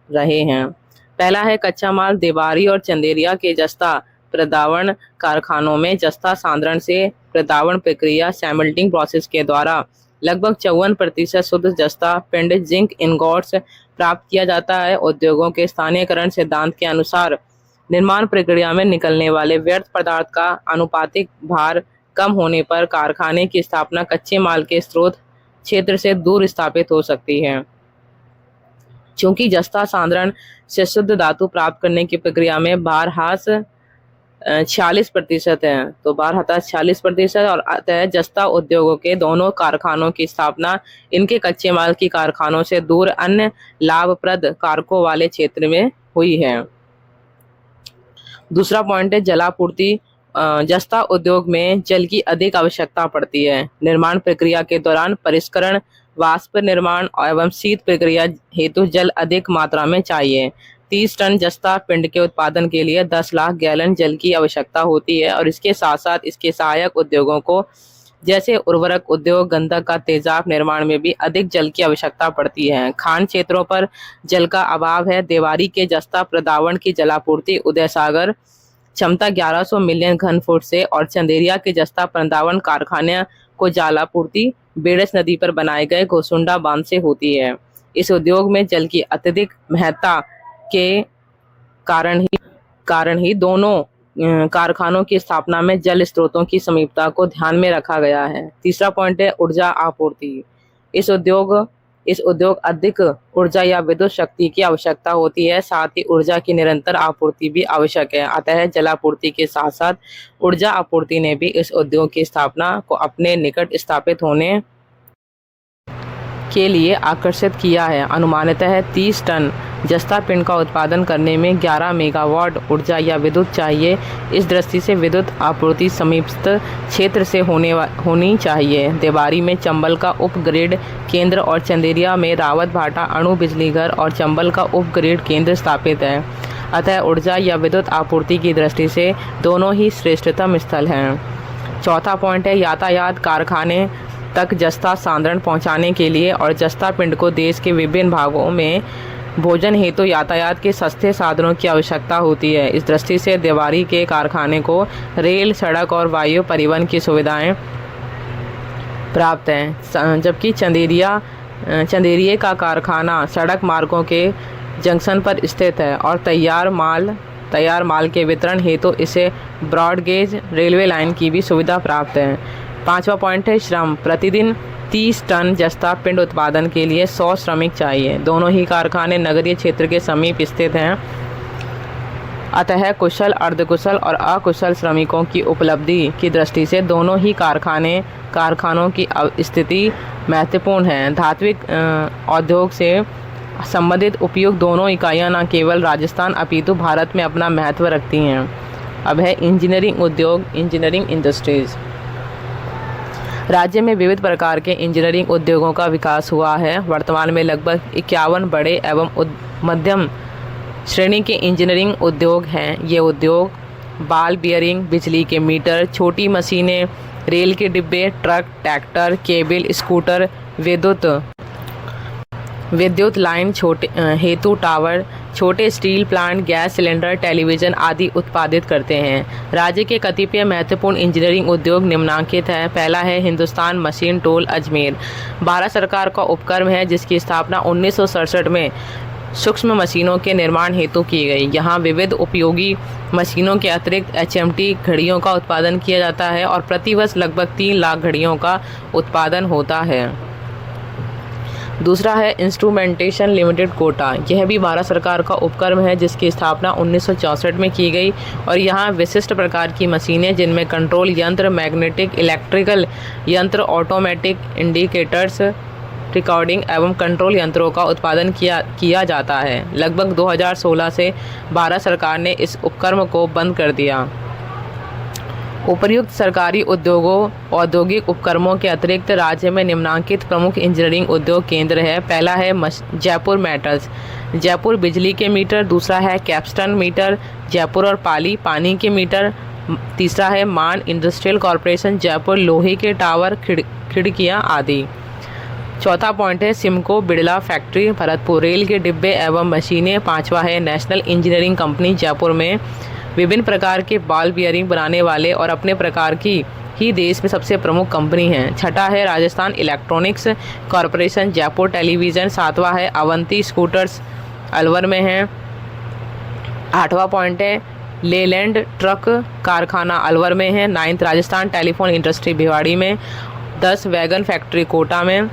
रहे हैं। पहला है कच्चा माल। देवारी और चंदेरिया के जस्ता प्रदावण कारखानों में जस्ता सांद्रण से प्रदावण प्रक्रिया सैमल्टिंग प्रोसेस के द्वारा लगभग 54% शुद्ध जस्ता पिंड, जिंक इनगोट्स प्राप्त किया जाता है। उद्योगों के स्थानीयकरण सिद्धांत के अनुसार निर्माण प्रक्रिया में निकलने वाले व्यर्थ पदार्थ का आनुपातिक भार कम होने पर कारखाने की स्थापना कच्चे माल के स्रोत क्षेत्र से दूर स्थापित हो सकती है। चूंकि जस्ता सांद्रण से शुद्ध धातु प्राप्त करने की प्रक्रिया में भार ह्रास 46% है, तो भार ह्रास 46% और अतः जस्ता उद्योगों के दोनों कारखानों की स्थापना इनके कच्चे माल की कारखानों से दूर अन्य लाभप्रद कारकों वाले क्षेत्र में हुई है। दूसरा पॉइंट है जलापूर्ति। जस्ता उद्योग में जल की अधिक आवश्यकता पड़ती है। निर्माण प्रक्रिया के दौरान परिष्करण, वाष्प निर्माण एवं शीत प्रक्रिया हेतु जल अधिक मात्रा में चाहिए। 30 टन जस्ता पिंड के उत्पादन के लिए 10 लाख गैलन जल की आवश्यकता होती है और इसके साथ साथ इसके सहायक उद्योगों को जैसे उर्वरक उद्योग, गंधक का तेजाब निर्माण में भी अधिक जल की आवश्यकता पड़ती है। खान क्षेत्रों पर जल का अभाव है। देवारी के जस्ता प्रदावण की जलापूर्ति उदय सागर क्षमता 1100 मिलियन घन फुट से और चंदेरिया के जस्ता प्रदावण कारखाने को जलापूर्ति बेड़स नदी पर बनाए गए घोसुंडा बांध से होती है। इस उद्योग में जल की अत्यधिक महत्ता के कारण ही दोनों कारखानों की स्थापना में जल स्रोतों की समीपता को ध्यान में रखा गया है। तीसरा पॉइंट है ऊर्जा आपूर्ति। इस उद्योग इस उद्योग अधिक ऊर्जा या विद्युत शक्ति की आवश्यकता होती है, साथ ही ऊर्जा की निरंतर आपूर्ति भी आवश्यक है। अतः जलापूर्ति के साथ साथ ऊर्जा आपूर्ति ने भी इस उद्योग की स्थापना को अपने निकट स्थापित होने के लिए आकर्षित किया है। अनुमानितः 30 टन जस्ता पिंड का उत्पादन करने में 11 मेगावाट ऊर्जा या विद्युत चाहिए। इस दृष्टि से विद्युत आपूर्ति समीपस्थ क्षेत्र से होनी चाहिए। देवारी में चंबल का उपग्रिड केंद्र और चंदेरिया में रावत भाटा अणु बिजली घर और चंबल का उपग्रिड केंद्र स्थापित है। अतः ऊर्जा या विद्युत आपूर्ति की दृष्टि से दोनों ही श्रेष्ठतम स्थल हैं। चौथा पॉइंट है यातायात। कारखाने तक जस्ता सांद्रण पहुंचाने के लिए और जस्ता पिंड को देश के विभिन्न भागों में भोजन हेतु यातायात के सस्ते साधनों की आवश्यकता होती है। इस दृष्टि से देवारी के कारखाने को रेल, सड़क और वायु परिवहन की सुविधाएं प्राप्त हैं, जबकि चंदेरिया का कारखाना सड़क मार्गों के जंक्शन पर स्थित है और तैयार माल के वितरण हेतु इसे ब्रॉडगेज रेलवे लाइन की भी सुविधा प्राप्त है। पांचवा पॉइंट है श्रम। प्रतिदिन 30 टन जस्ता पिंड उत्पादन के लिए 100 श्रमिक चाहिए। दोनों ही कारखाने नगरीय क्षेत्र के समीप स्थित हैं, अतः कुशल, अर्धकुशल और अकुशल श्रमिकों की उपलब्धि की दृष्टि से दोनों ही कारखानों की स्थिति महत्वपूर्ण है। धात्विक उद्योग से संबंधित उपयुक्त दोनों इकाइयां न केवल राजस्थान अपितु भारत में अपना महत्व रखती हैं। अब है इंजीनियरिंग उद्योग, इंजीनियरिंग इंडस्ट्रीज। राज्य में विविध प्रकार के इंजीनियरिंग उद्योगों का विकास हुआ है। वर्तमान में लगभग 51 बड़े एवं मध्यम श्रेणी के इंजीनियरिंग उद्योग हैं। ये उद्योग बाल बियरिंग, बिजली के मीटर, छोटी मशीनें, रेल के डिब्बे, ट्रक, ट्रैक्टर, केबल, स्कूटर, विद्युत लाइन हेतु टावर, छोटे steel plant, gas cylinder, television आदि उत्पादित करते हैं। राज्य के कतिपय महत्वपूर्ण इंजीनियरिंग उद्योग निम्नलिखित हैं। पहला है हिंदुस्तान मशीन टूल अजमेर। भारत सरकार का उपक्रम है जिसकी स्थापना 1967 में सूक्ष्म मशीनों के निर्माण हेतु की गई। यहाँ विविध उपयोगी मशीनों के अतिरिक्त HMT घड़ियों का उत्पादन किया जाता है और प्रतिवर्ष लगभग 3 लाख घड़ियों का उत्पादन होता है। दूसरा है इंस्ट्रूमेंटेशन लिमिटेड कोटा। यह भी भारत सरकार का उपक्रम है जिसकी स्थापना 1964 में की गई और यहाँ विशिष्ट प्रकार की मशीनें जिनमें कंट्रोल यंत्र, मैग्नेटिक, इलेक्ट्रिकल यंत्र, ऑटोमेटिक इंडिकेटर्स, रिकॉर्डिंग एवं कंट्रोल यंत्रों का उत्पादन किया जाता है। लगभग 2016 से भारत सरकार ने इस उपक्रम को बंद कर दिया। उपर्युक्त सरकारी औद्योगिक उपक्रमों के अतिरिक्त राज्य में निम्नांकित प्रमुख इंजीनियरिंग उद्योग केंद्र है। पहला है जयपुर मेटल्स, जयपुर बिजली के मीटर। दूसरा है कैप्स्टन मीटर, जयपुर और पाली पानी के मीटर। तीसरा है मान इंडस्ट्रियल कॉरपोरेशन, जयपुर लोहे के टावर, खिड़कियाँ आदि। चौथा पॉइंट है Simco Birla factory Bharatpur, rail के डिब्बे एवं मशीनें। पाँचवा है नेशनल इंजीनियरिंग कंपनी जयपुर में विभिन्न प्रकार के बॉल बियरिंग बनाने वाले और अपने प्रकार की ही देश में सबसे प्रमुख कंपनी है। छठा है Rajasthan electronics corporation Jaipur television. सातवां है अवंती स्कूटर्स अलवर में है। आठवां पॉइंट है लेलैंड ट्रक कारखाना अलवर में है। 9th Rajasthan telephone industry Bhiwadi में। 10 वैगन फैक्ट्री कोटा में।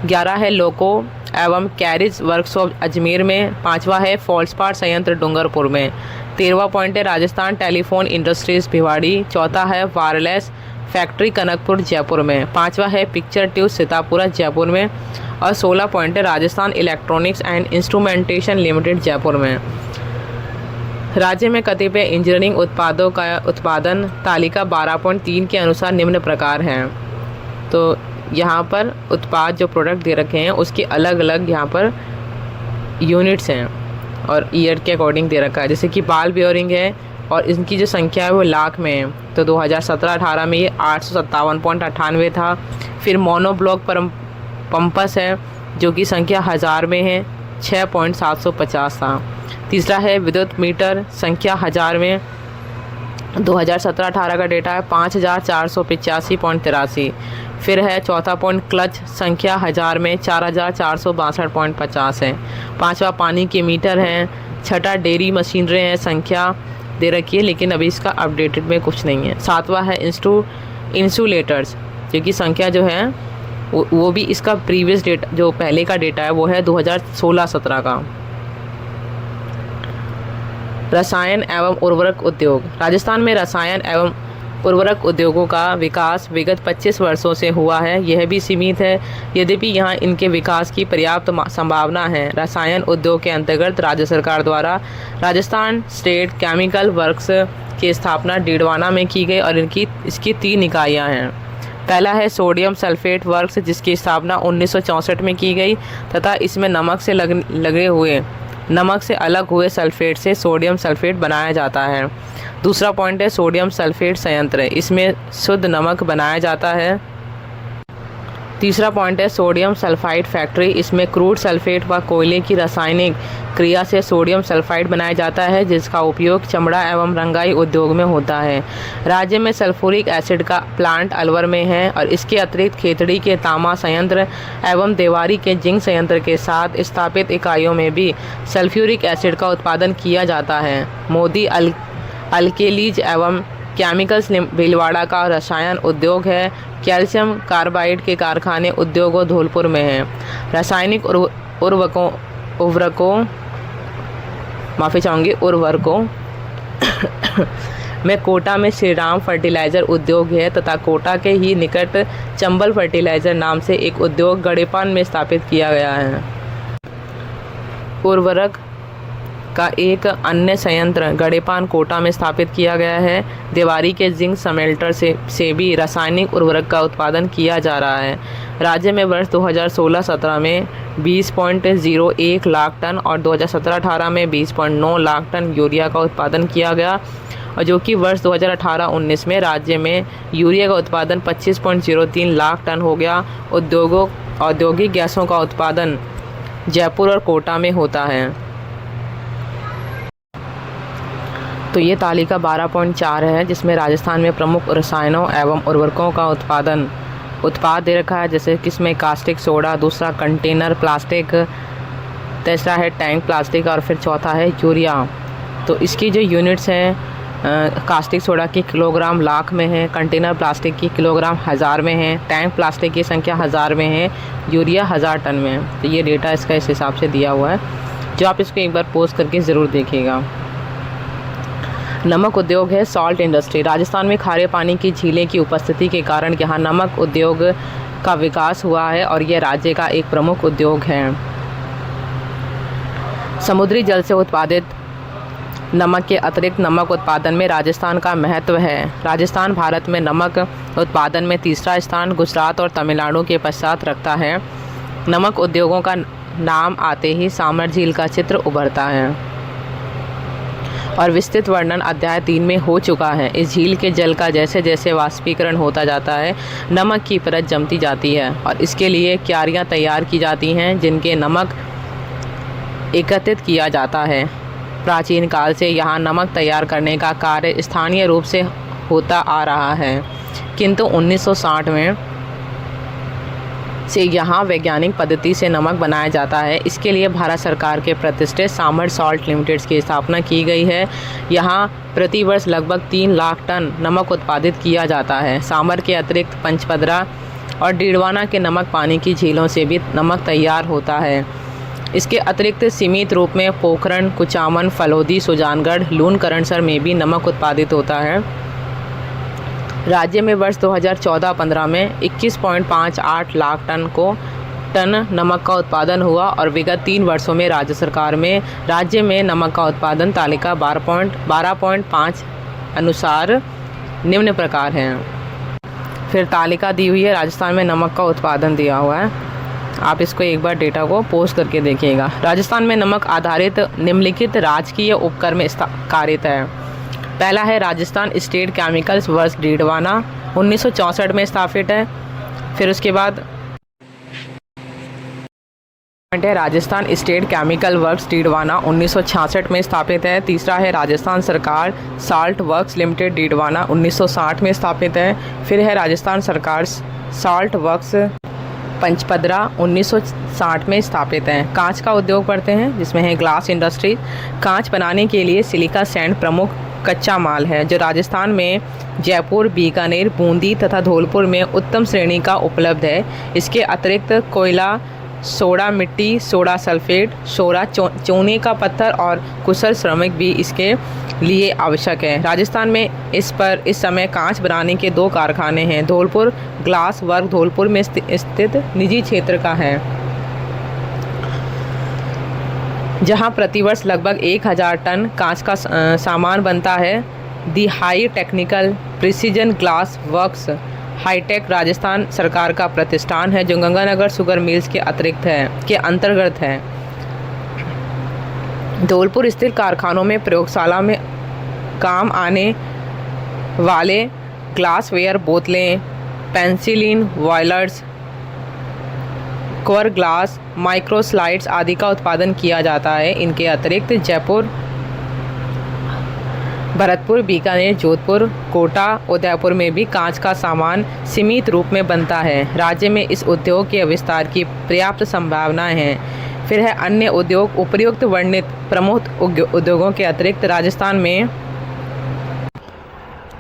11 है लोको एवं कैरिज वर्कशॉप अजमेर में। 5वां है फॉल्सपाट संयंत्र डूंगरपुर में। 13वां पॉइंट है राजस्थान टेलीफोन इंडस्ट्रीज भिवाड़ी। चौथा है वायरलेस फैक्ट्री कनकपुर जयपुर में। 5वां है पिक्चर ट्यूब सीतापुरा जयपुर में। और 16 पॉइंट है Rajasthan electronics and instrumentation limited Jaipur में। राज्य में कतिपय इंजीनियरिंग उत्पादों का उत्पादन तालिका 12.3 के अनुसार निम्न प्रकार हैं। तो यहाँ पर उत्पाद जो प्रोडक्ट दे रखे हैं उसकी अलग अलग यहाँ पर यूनिट्स हैं और ईयर के अकॉर्डिंग दे रखा है। जैसे कि बाल बियरिंग है और इनकी जो संख्या है वो लाख में है। तो 2017-18 में ये 857.98 था। फिर मोनोब्लॉक पंपस है जो कि संख्या 1000 में है, 6.750 था। तीसरा है विद्युत मीटर, संख्या 1000 में 2017-18 का डेटा है 5485.83। फिर है चौथा पॉइंट क्लच, संख्या 1000 में 4462.50 है। 5वां पानी के मीटर हैं। 6ठा डेयरी मशीनरी हैं, संख्या दे रखी है लेकिन अभी इसका अपडेटेड में कुछ नहीं है। 7वां है इंसुलेटर्स जो कि संख्या जो है वो भी इसका प्रीवियस डेट जो पहले का डेटा है वो है 2016-17 का। रसायन एवं उर्वरक उद्योग। राजस्थान में रसायन एवं उर्वरक उद्योगों का विकास विगत 25 वर्षों से हुआ है। यह भी सीमित है, यद्यपि यहाँ इनके विकास की पर्याप्त संभावना है। रसायन उद्योग के अंतर्गत राज्य सरकार द्वारा राजस्थान स्टेट केमिकल वर्क्स की स्थापना डीडवाना में की गई और इसकी 3 इकाइयाँ हैं। पहला है सोडियम सल्फेट वर्क्स, जिसकी स्थापना 1964 में की गई तथा इसमें नमक से अलग हुए सल्फेट से सोडियम सल्फेट बनाया जाता है। दूसरा पॉइंट है सोडियम सल्फेट संयंत्र, इसमें शुद्ध नमक बनाया जाता है। तीसरा पॉइंट है सोडियम सल्फाइड फैक्ट्री, इसमें क्रूड सल्फेट व कोयले की रासायनिक क्रिया से सोडियम सल्फाइड बनाया जाता है, जिसका उपयोग चमड़ा एवं रंगाई उद्योग में होता है। राज्य में सल्फ्यूरिक एसिड का प्लांट अलवर में है और इसके अतिरिक्त खेतड़ी के तांबा संयंत्र एवं देवारी के जिंक संयंत्र के साथ स्थापित इकाइयों में भी सल्फ्यूरिक एसिड का उत्पादन किया जाता है। मोदी अल्केलीज एवं केमिकल्स भीलवाड़ा का रसायन उद्योग है। कैल्शियम कार्बाइड के कारखाने उद्योगों धौलपुर में हैं। रासायनिक उर्वरकों में कोटा में श्रीराम फर्टिलाइज़र उद्योग है तथा कोटा के ही निकट चंबल फर्टिलाइज़र नाम से एक उद्योग गड़ेपान में स्थापित किया गया है। उर्वरक का एक अन्य संयंत्र गड़ेपान कोटा में स्थापित किया गया है। देवारी के जिंक समेल्टर से भी रासायनिक उर्वरक का उत्पादन किया जा रहा है। राज्य में वर्ष 2016-17 में 20.01 लाख टन और 2017-18 में 20.9 लाख टन यूरिया का उत्पादन किया गया, और जो कि वर्ष 2018-19 में राज्य में यूरिया का उत्पादन 25.03 लाख टन हो गया। औद्योगिक गैसों का उत्पादन जयपुर और कोटा में होता है। तो ये तालिका 12.4 है, जिसमें राजस्थान में प्रमुख रसायनों एवं उर्वरकों का उत्पाद दे रखा है, जैसे कि इसमें कास्टिक सोडा, दूसरा कंटेनर प्लास्टिक, तीसरा है टैंक प्लास्टिक और फिर चौथा है यूरिया। तो इसकी जो यूनिट्स हैं, कास्टिक सोडा की किलोग्राम लाख में है, कंटेनर प्लास्टिक की किलोग्राम हज़ार में है, टैंक प्लास्टिक की संख्या 1000 में है, यूरिया 1000 टन में है। तो ये डेटा इसका इस हिसाब से दिया हुआ है, जो आप इसको एक बार पोस्ट करके ज़रूर देखिएगा। नमक उद्योग है सॉल्ट इंडस्ट्री। राजस्थान में खारे पानी की झीलें की उपस्थिति के कारण यहाँ नमक उद्योग का विकास हुआ है और यह राज्य का एक प्रमुख उद्योग है। समुद्री जल से उत्पादित नमक के अतिरिक्त नमक उत्पादन में राजस्थान का महत्व है। राजस्थान भारत में नमक उत्पादन में तीसरा स्थान गुजरात और तमिलनाडु के पश्चात रखता है। नमक उद्योगों का नाम आते ही सामर झील का चित्र उभरता है और विस्तृत वर्णन अध्याय 3 में हो चुका है। इस झील के जल का जैसे जैसे वाष्पीकरण होता जाता है, नमक की परत जमती जाती है और इसके लिए क्यारियाँ तैयार की जाती हैं, जिनके नमक एकत्रित किया जाता है। प्राचीन काल से यहाँ नमक तैयार करने का कार्य स्थानीय रूप से होता आ रहा है, किंतु 1960 में से यहाँ वैज्ञानिक पद्धति से नमक बनाया जाता है। इसके लिए भारत सरकार के प्रतिष्ठित सामर सॉल्ट लिमिटेड की स्थापना की गई है। यहाँ प्रति वर्ष लगभग 3 लाख टन नमक उत्पादित किया जाता है। सामर के अतिरिक्त पंचपदरा और डीडवाना के नमक पानी की झीलों से भी नमक तैयार होता है। इसके अतिरिक्त सीमित रूप में पोखरण, कुचामन, फलोदी, सुजानगढ़, लून, करणसर में भी नमक उत्पादित होता है। राज्य में वर्ष 2014-15 में 21.58 लाख टन नमक का उत्पादन हुआ और विगत 3 वर्षों में राज्य में नमक का उत्पादन तालिका 12.5 अनुसार निम्न प्रकार है। फिर तालिका दी हुई है, राजस्थान में नमक का उत्पादन दिया हुआ है। आप इसको एक बार डेटा को पोस्ट करके देखिएगा। राजस्थान में नमक आधारित निम्नलिखित राजकीय उपक्रम कार्यरत है। पहला है Rajasthan state chemicals works Didwana, 1964 में स्थापित है। फिर उसके बाद है Rajasthan state chemical works Didwana, 1966 में स्थापित है। तीसरा है राजस्थान सरकार साल्ट वर्क्स लिमिटेड डीडवाना, 1960 में स्थापित है। फिर है राजस्थान सरकार साल्ट वर्क्स पंचपदरा, 1960 में स्थापित हैं। कांच का उद्योग पढ़ते हैं, जिसमें है ग्लास इंडस्ट्री। कांच बनाने के लिए सिलिका सैंड प्रमुख कच्चा माल है जो राजस्थान में जयपुर, बीकानेर, बूंदी तथा धौलपुर में उत्तम श्रेणी का उपलब्ध है। इसके अतिरिक्त कोयला, सोडा मिट्टी, सोडा सल्फेट, सोडा चूने का पत्थर और कुशल श्रमिक भी इसके लिए आवश्यक है। राजस्थान में इस समय कांच बनाने के 2 कारखाने हैं। धौलपुर ग्लास वर्क धौलपुर में स्थित निजी क्षेत्र का है, जहां प्रतिवर्ष लगभग 1000 टन कांच का सामान बनता है। The high technical precision glass works hi-tech Rajasthan सरकार का प्रतिष्ठान है जो गंगानगर शुगर मिल्स के अंतर्गत है। धौलपुर स्थित कारखानों में प्रयोगशाला में काम आने वाले ग्लासवेयर बोतलें, पेंसिलिन, वॉयलर्स, कवर ग्लास, माइक्रोस्लाइड्स आदि का उत्पादन किया जाता है। इनके अतिरिक्त जयपुर, भरतपुर, बीकानेर, जोधपुर, कोटा, उदयपुर में भी कांच का सामान सीमित रूप में बनता है। राज्य में इस उद्योग के विस्तार की पर्याप्त संभावनाएं हैं। फिर है अन्य उद्योग। उपर्युक्त वर्णित प्रमुख उद्योगों के अतिरिक्त राजस्थान में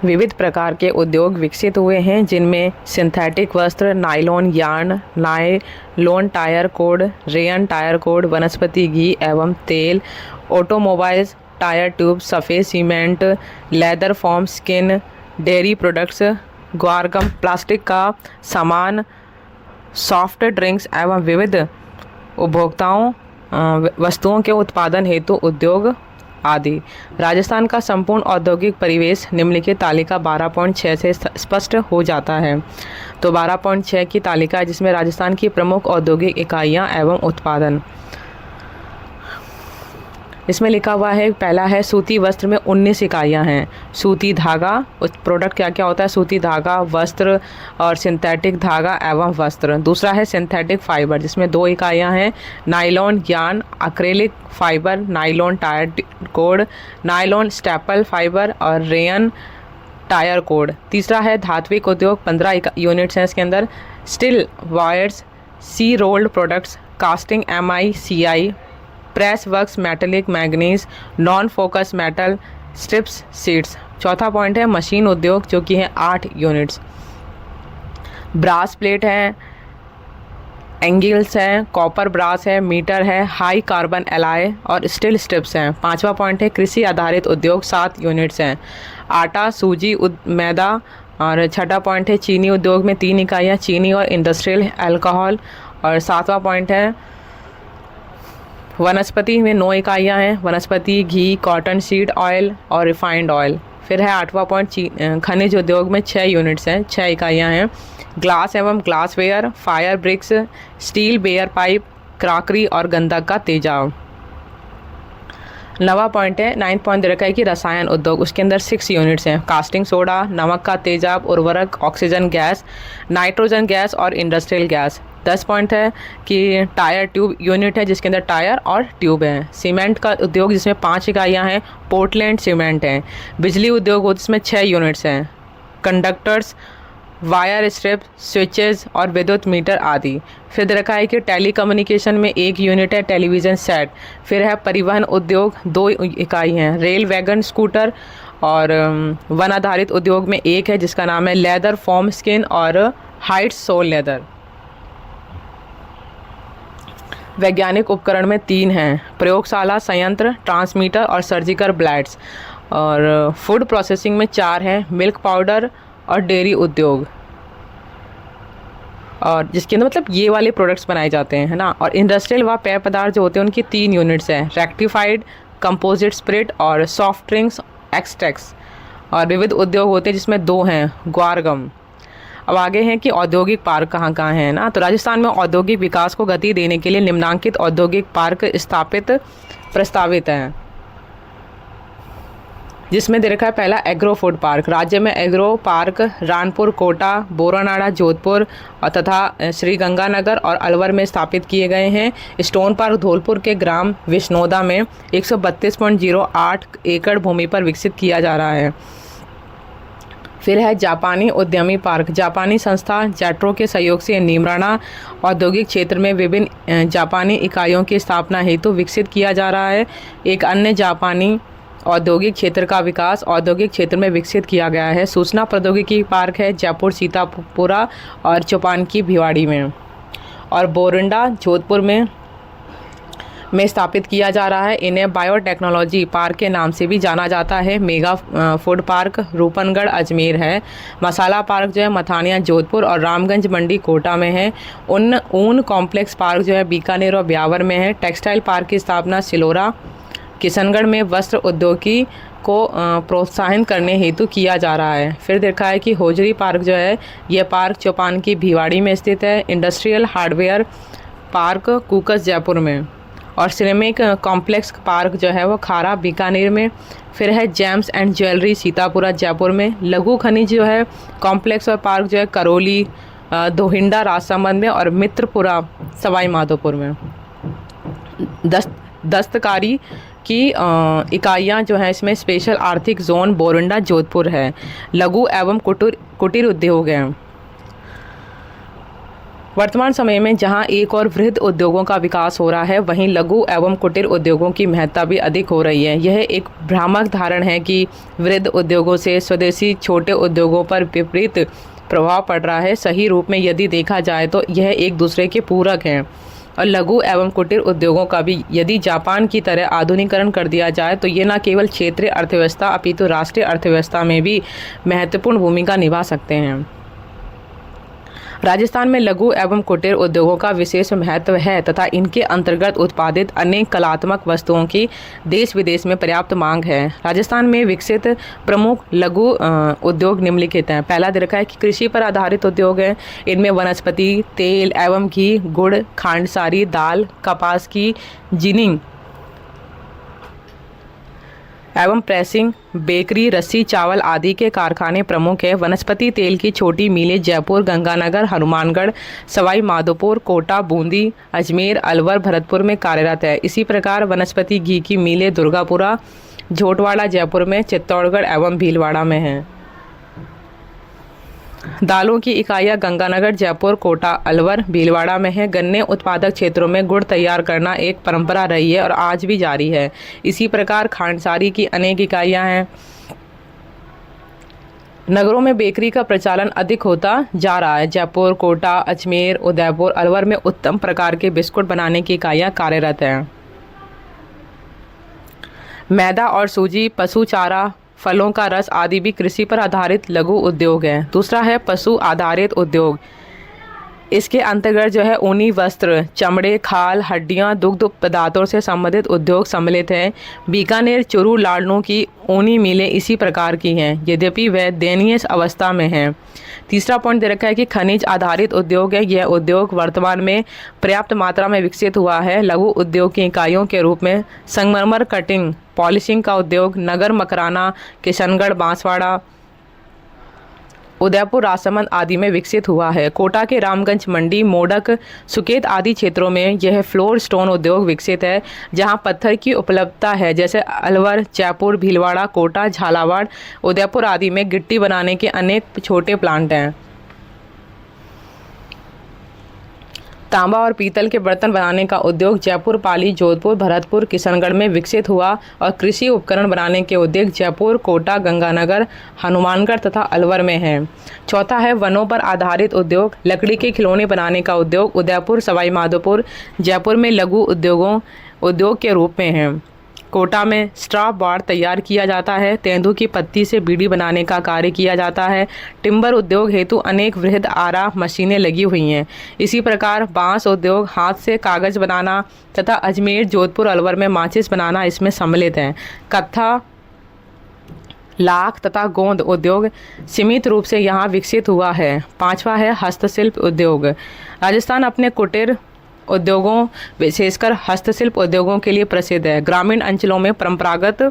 विविध प्रकार के उद्योग विकसित हुए हैं, जिनमें सिंथेटिक वस्त्र, nylon yarn, nylon tyre code, rayon tyre code, वनस्पति घी एवं तेल, ऑटोमोबाइल्स, टायर ट्यूब, सफ़ेद cement, leather form, skin, dairy products, guar gum, plastic का सामान, सॉफ्ट ड्रिंक्स एवं विविध उपभोक्ताओं वस्तुओं के उत्पादन हेतु उद्योग आदि। राजस्थान का संपूर्ण औद्योगिक परिवेश निम्नलिखित तालिका 12.6 से स्पष्ट हो जाता है। तो 12.6 की तालिका है जिसमें राजस्थान की प्रमुख औद्योगिक इकाइयां एवं उत्पादन। इसमें लिखा हुआ है, पहला है सूती वस्त्र में 19 इकाइयाँ हैं। सूती धागा, प्रोडक्ट क्या क्या होता है? सूती धागा, वस्त्र और सिंथेटिक धागा एवं वस्त्र। दूसरा है सिंथेटिक फाइबर जिसमें 2 इकाइयाँ हैं। Nylon yarn, acrylic fibre, nylon tyre cord, nylon staple fibre और रेयन टायर कोड। तीसरा है धात्विक उद्योग, 15 यूनिट्स हैं इसके अंदर। Steel wires, C rolled products, casting MICI, press works, metallic, manganese, non focus metal, strips, seeds. चौथा पॉइंट है मशीन उद्योग जो कि है 8 यूनिट्स। ब्रास प्लेट है, एंगल्स है, कॉपर ब्रास है, मीटर है, हाई कार्बन एलाय और स्टील स्ट्रिप्स हैं। पांचवा पॉइंट है कृषि आधारित उद्योग, 7 यूनिट्स हैं। आटा, सूजी, मैदा। और छठा पॉइंट है चीनी उद्योग में 3 इकाइयाँ, चीनी और इंडस्ट्रियल अल्कोहल। और 7वां पॉइंट है वनस्पति में 9 इकाइयाँ हैं, वनस्पति घी, कॉटन सीड ऑयल और रिफाइंड ऑयल। फिर है 8वां पॉइंट खनिज उद्योग में 6 यूनिट्स हैं, 6 इकाइयाँ हैं। ग्लास एवं glassware, fire bricks, steel bare pipe, crockery और गंधक का तेजाब। 9वां पॉइंट है 9th पॉइंट दे रखा है कि रसायन उद्योग, उसके अंदर 6 यूनिट्स हैं। कास्टिंग सोडा, नमक का तेजाब, उर्वरक, ऑक्सीजन गैस, नाइट्रोजन गैस और इंडस्ट्रियल गैस। 10 पॉइंट है कि टायर ट्यूब यूनिट है जिसके अंदर टायर और ट्यूब हैं। सीमेंट का उद्योग जिसमें 5 इकाइयाँ हैं, पोर्टलैंड सीमेंट है। बिजली उद्योग हो जिसमें 6 यूनिट्स हैं, कंडक्टर्स, वायर स्ट्रिप, स्विचेस और विद्युत मीटर आदि। फिर दे रखा है कि टेली कम्युनिकेशन में 1 यूनिट है, टेलीविज़न सेट। फिर है परिवहन उद्योग, 2 इकाई हैं, रेल वैगन, स्कूटर। और वन आधारित उद्योग में 1 है जिसका नाम है लेदर फॉर्म स्किन और हाइट्स सोल लेदर। वैज्ञानिक उपकरण में 3 हैं, प्रयोगशाला, संयंत्र, ट्रांसमीटर और सर्जिकल ब्लेड्स। और फूड प्रोसेसिंग में 4 हैं, मिल्क पाउडर और डेयरी उद्योग, और जिसके अंदर मतलब ये वाले प्रोडक्ट्स बनाए जाते हैं, है ना। और इंडस्ट्रियल व पेय पदार्थ जो होते हैं उनकी 3 यूनिट्स हैं, रेक्टिफाइड, कंपोजिट स्पिरिट और सॉफ्ट ड्रिंक्स एक्सट्रैक्ट्स। और विविध उद्योग होते हैं जिसमें 2 हैं, ग्वारगम। अब आगे हैं कि औद्योगिक पार्क कहाँ कहाँ हैं ना। तो राजस्थान में औद्योगिक विकास को गति देने के लिए निम्नांकित औद्योगिक पार्क प्रस्तावित हैं, जिसमें दे रखा है पहला एग्रो फूड पार्क। राज्य में एग्रो पार्क रानपुर, कोटा, बोरानाड़ा, जोधपुर और तथा श्रीगंगानगर और अलवर में स्थापित किए गए हैं। स्टोन पार्क धौलपुर के ग्राम विष्णोदा में 132.08 एकड़ भूमि पर विकसित किया जा रहा है। फिर है जापानी उद्यमी पार्क, जापानी संस्था जेट्रो के सहयोग से नीमराना औद्योगिक क्षेत्र में विभिन्न जापानी इकाइयों की स्थापना हेतु विकसित किया जा रहा है। एक अन्य जापानी औद्योगिक क्षेत्र का विकास औद्योगिक क्षेत्र में विकसित किया गया है। सूचना प्रौद्योगिकी पार्क है जयपुर सीतापुरा और चौपानकी भिवाड़ी में, और बोरंडा जोधपुर में स्थापित किया जा रहा है। इन्हें बायोटेक्नोलॉजी पार्क के नाम से भी जाना जाता है। Mega food park Roopangarh Ajmer है। मसाला पार्क जो है मथानिया जोधपुर और रामगंज मंडी कोटा में है। ऊन कॉम्प्लेक्स पार्क जो है बीकानेर और ब्यावर में है। टेक्सटाइल पार्क की स्थापना सिलोरा किशनगढ़ में वस्त्र उद्योगी को प्रोत्साहन करने हेतु किया जा रहा है। फिर देखा है कि होजरी पार्क जो है यह पार्क चौपानकी भिवाड़ी में स्थित है। Industrial hardware park Kukas Jaipur में, और सिरेमिक कॉम्प्लेक्स पार्क जो है वो खारा बीकानेर में। फिर है James and jewellery Sitapura Jaipur में। लघु खनिज जो है कॉम्प्लेक्स और पार्क जो है करौली दोहिंडा राजसमंद में, और मित्रपुरा सवाई माधोपुर में। दस्तकारी की इकाइयाँ जो हैं इसमें स्पेशल आर्थिक जोन बोरंडा जोधपुर है। लघु एवं कुटीर उद्योग हैं। वर्तमान समय में जहां एक और वृहद उद्योगों का विकास हो रहा है, वहीं लघु एवं कुटीर उद्योगों की महत्ता भी अधिक हो रही है। यह एक भ्रामक धारणा है कि वृहद उद्योगों से स्वदेशी छोटे उद्योगों पर विपरीत प्रभाव पड़ रहा है। सही रूप में यदि देखा जाए तो यह एक दूसरे के पूरक हैं, और लघु एवं कुटीर उद्योगों का भी यदि जापान की तरह आधुनिकीकरण कर दिया जाए तो ये न केवल क्षेत्रीय अर्थव्यवस्था अपितु राष्ट्रीय अर्थव्यवस्था में भी महत्वपूर्ण भूमिका निभा सकते हैं। राजस्थान में लघु एवं कुटीर उद्योगों का विशेष महत्व है तथा इनके अंतर्गत उत्पादित अनेक कलात्मक वस्तुओं की देश विदेश में पर्याप्त मांग है। राजस्थान में विकसित प्रमुख लघु उद्योग निम्नलिखित हैं। पहला देखा है कि कृषि पर आधारित उद्योग है। इनमें वनस्पति तेल एवं घी, गुड़, खांडसारी, दाल, कपास की जिनिंग एवं प्रेसिंग, बेकरी, रस्सी, चावल आदि के कारखाने प्रमुख है। वनस्पति तेल की छोटी मिलें जयपुर, गंगानगर, हनुमानगढ़, सवाई माधोपुर, कोटा, बूंदी, अजमेर, अलवर, भरतपुर में कार्यरत है। इसी प्रकार वनस्पति घी की मिलें दुर्गापुरा, झोटवाड़ा जयपुर में, चित्तौड़गढ़ एवं भीलवाड़ा में हैं। दालों की इकाइयाँ गंगानगर, जयपुर, कोटा, अलवर, भीलवाड़ा में है। गन्ने उत्पादक क्षेत्रों में गुड़ तैयार करना एक परंपरा रही है और आज भी जारी है। इसी प्रकार खांडसारी की अनेक इकाइयाँ हैं। नगरों में बेकरी का प्रचलन अधिक होता जा रहा है। जयपुर, कोटा, अजमेर, उदयपुर, अलवर में उत्तम प्रकार के बिस्कुट बनाने की इकाइयाँ कार्यरत हैं। मैदा और सूजी, पशु चारा, फलों का रस आदि भी कृषि पर आधारित लघु उद्योग है। दूसरा है पशु आधारित उद्योग। इसके अंतर्गत जो है ऊनी वस्त्र, चमड़े, खाल, हड्डियां, दुग्ध पदार्थों से संबंधित उद्योग सम्मिलित हैं। बीकानेर, चूरू, लाडनों की ऊनी मिलें इसी प्रकार की हैं, यद्यपि वह दयनीय अवस्था में हैं। तीसरा पॉइंट दे रखा है कि खनिज आधारित उद्योग है। यह उद्योग वर्तमान में पर्याप्त मात्रा में विकसित हुआ है। लघु उद्योग की इकाइयों के रूप में संगमरमर कटिंग पॉलिशिंग का उद्योग नगर, मकराना, किशनगढ़, बांसवाड़ा, उदयपुर, राजसमंद आदि में विकसित हुआ है। कोटा के रामगंज, मंडी, मोडक, सुकेत आदि क्षेत्रों में यह फ्लोर स्टोन उद्योग विकसित है, जहां पत्थर की उपलब्धता है। जैसे अलवर, जयपुर, भीलवाड़ा, कोटा, झालावाड़, उदयपुर आदि में गिट्टी बनाने के अनेक छोटे प्लांट हैं। तांबा और पीतल के बर्तन बनाने का उद्योग जयपुर, पाली, जोधपुर, भरतपुर, किशनगढ़ में विकसित हुआ, और कृषि उपकरण बनाने के उद्योग जयपुर, कोटा, गंगानगर, हनुमानगढ़ तथा अलवर में है। चौथा है वनों पर आधारित उद्योग। लकड़ी के खिलौने बनाने का उद्योग उदयपुर, सवाई माधोपुर, जयपुर में लघु उद्योग के रूप में है। कोटा में स्ट्रॉ बार तैयार किया जाता है। तेंदू की पत्ती से बीड़ी बनाने का कार्य किया जाता है। टिम्बर उद्योग हेतु अनेक वृहद आरा मशीनें लगी हुई हैं। इसी प्रकार बांस उद्योग, हाथ से कागज बनाना तथा अजमेर, जोधपुर, अलवर में माचिस बनाना इसमें सम्मिलित है। कत्था, लाख तथा गोंद उद्योग सीमित रूप से यहाँ विकसित हुआ है। पांचवा है हस्तशिल्प उद्योग। राजस्थान अपने कुटीर उद्योगों विशेषकर हस्तशिल्प उद्योगों के लिए प्रसिद्ध है। ग्रामीण अंचलों में परंपरागत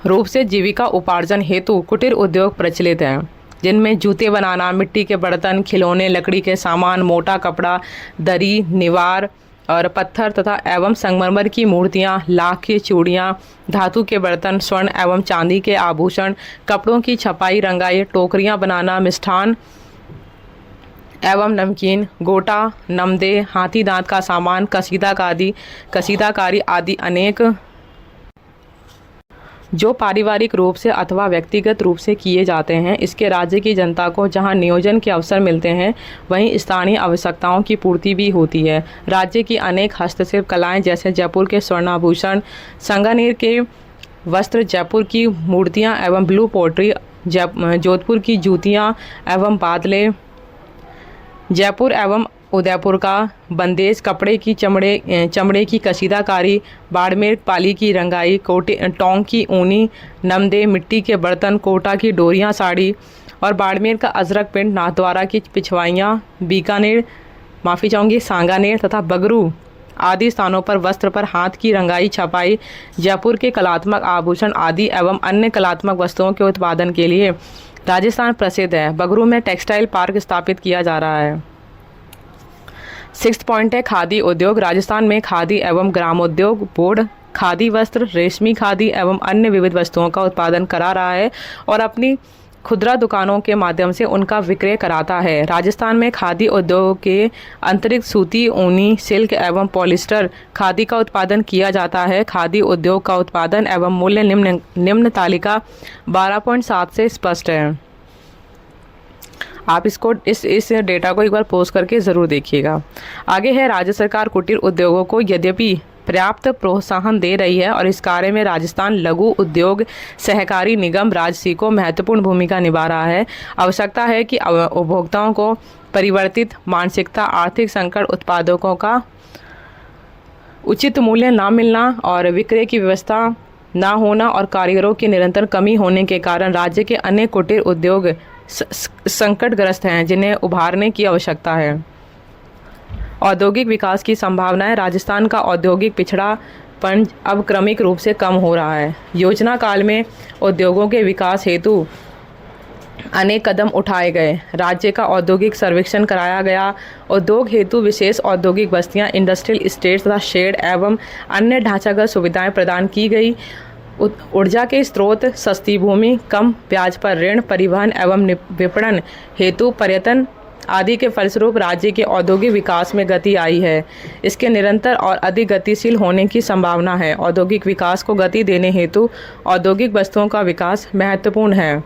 रूप से जीविका उपार्जन हेतु कुटीर उद्योग प्रचलित हैं, जिनमें जूते बनाना, मिट्टी के बर्तन, खिलौने, लकड़ी के सामान, मोटा कपड़ा, दरी, निवार और पत्थर तथा एवं संगमरमर की मूर्तियाँ, लाख की चूड़ियाँ, धातु के बर्तन, स्वर्ण एवं चांदी के आभूषण, कपड़ों की छपाई, रंगाई, टोकरियाँ बनाना, मिष्ठान एवं नमकीन, गोटा, नमदे, हाथी दांत का सामान, कसीदाकारी आदि अनेक जो पारिवारिक रूप से अथवा व्यक्तिगत रूप से किए जाते हैं। इसके राज्य की जनता को जहां नियोजन के अवसर मिलते हैं वहीं स्थानीय आवश्यकताओं की पूर्ति भी होती है। राज्य की अनेक हस्तशिल्प कलाएं जैसे जयपुर के स्वर्णाभूषण, सांगानेर के वस्त्र, जयपुर की मूर्तियां एवं ब्लू पोट्री, जोधपुर की जूतियां एवं बादले, जयपुर एवं उदयपुर का बंदेज, कपड़े की चमड़े की कशीदाकारी, बाड़मेर पाली की रंगाई, टोंक की ऊनी नमदे, मिट्टी के बर्तन, कोटा की डोरियां साड़ी और बाड़मेर का अजरक पिंड, नाथद्वारा की पिछवाइयाँ, सांगानेर तथा बगरू आदि स्थानों पर वस्त्र पर हाथ की रंगाई छपाई, जयपुर के कलात्मक आभूषण आदि एवं अन्य कलात्मक वस्तुओं के उत्पादन के लिए राजस्थान प्रसिद्ध है। बगरू में टेक्सटाइल पार्क स्थापित किया जा रहा है। 6 पॉइंट है खादी उद्योग। राजस्थान में खादी एवं ग्रामोद्योग बोर्ड खादी वस्त्र, रेशमी खादी एवं अन्य विविध वस्तुओं का उत्पादन करा रहा है और अपनी खुदरा दुकानों के माध्यम से उनका विक्रय कराता है। राजस्थान में खादी उद्योग के अतिरिक्त सूती, ऊनी, सिल्क एवं पॉलिस्टर खादी का उत्पादन किया जाता है। खादी उद्योग का उत्पादन एवं मूल्य निम्न तालिका 12.7 से स्पष्ट है। आप इसको इस डेटा को एक बार पोस्ट करके ज़रूर देखिएगा। आगे है, राज्य सरकार कुटीर उद्योगों को यद्यपि पर्याप्त प्रोत्साहन दे रही है और इस कार्य में राजस्थान लघु उद्योग सहकारी निगम राजसी को महत्वपूर्ण भूमिका निभा रहा है। आवश्यकता है कि उपभोक्ताओं को परिवर्तित मानसिकता, आर्थिक संकट, उत्पादकों का उचित मूल्य ना मिलना और विक्रय की व्यवस्था ना होना और कारीगरों की निरंतर कमी होने के कारण राज्य के अनेक कुटीर उद्योग संकटग्रस्त हैं, जिन्हें उभारने की आवश्यकता है। औद्योगिक विकास की संभावनाएं। राजस्थान का औद्योगिक पिछड़ापन अब क्रमिक रूप से कम हो रहा है। योजना काल में उद्योगों के विकास हेतु अनेक कदम उठाए गए। राज्य का औद्योगिक सर्वेक्षण कराया गया। उद्योग हेतु विशेष औद्योगिक बस्तियां, इंडस्ट्रियल इस्टेट्स तथा शेड एवं अन्य ढांचागत सुविधाएं प्रदान की गई। ऊर्जा के स्रोत, सस्ती भूमि, कम ब्याज पर ऋण, परिवहन एवं विपणन हेतु पर्यटन आदि के फलस्वरूप राज्य के औद्योगिक विकास में गति आई है। इसके निरंतर और अधिक गतिशील होने की संभावना है। औद्योगिक विकास को गति देने हेतु औद्योगिक वस्तुओं का विकास महत्वपूर्ण है।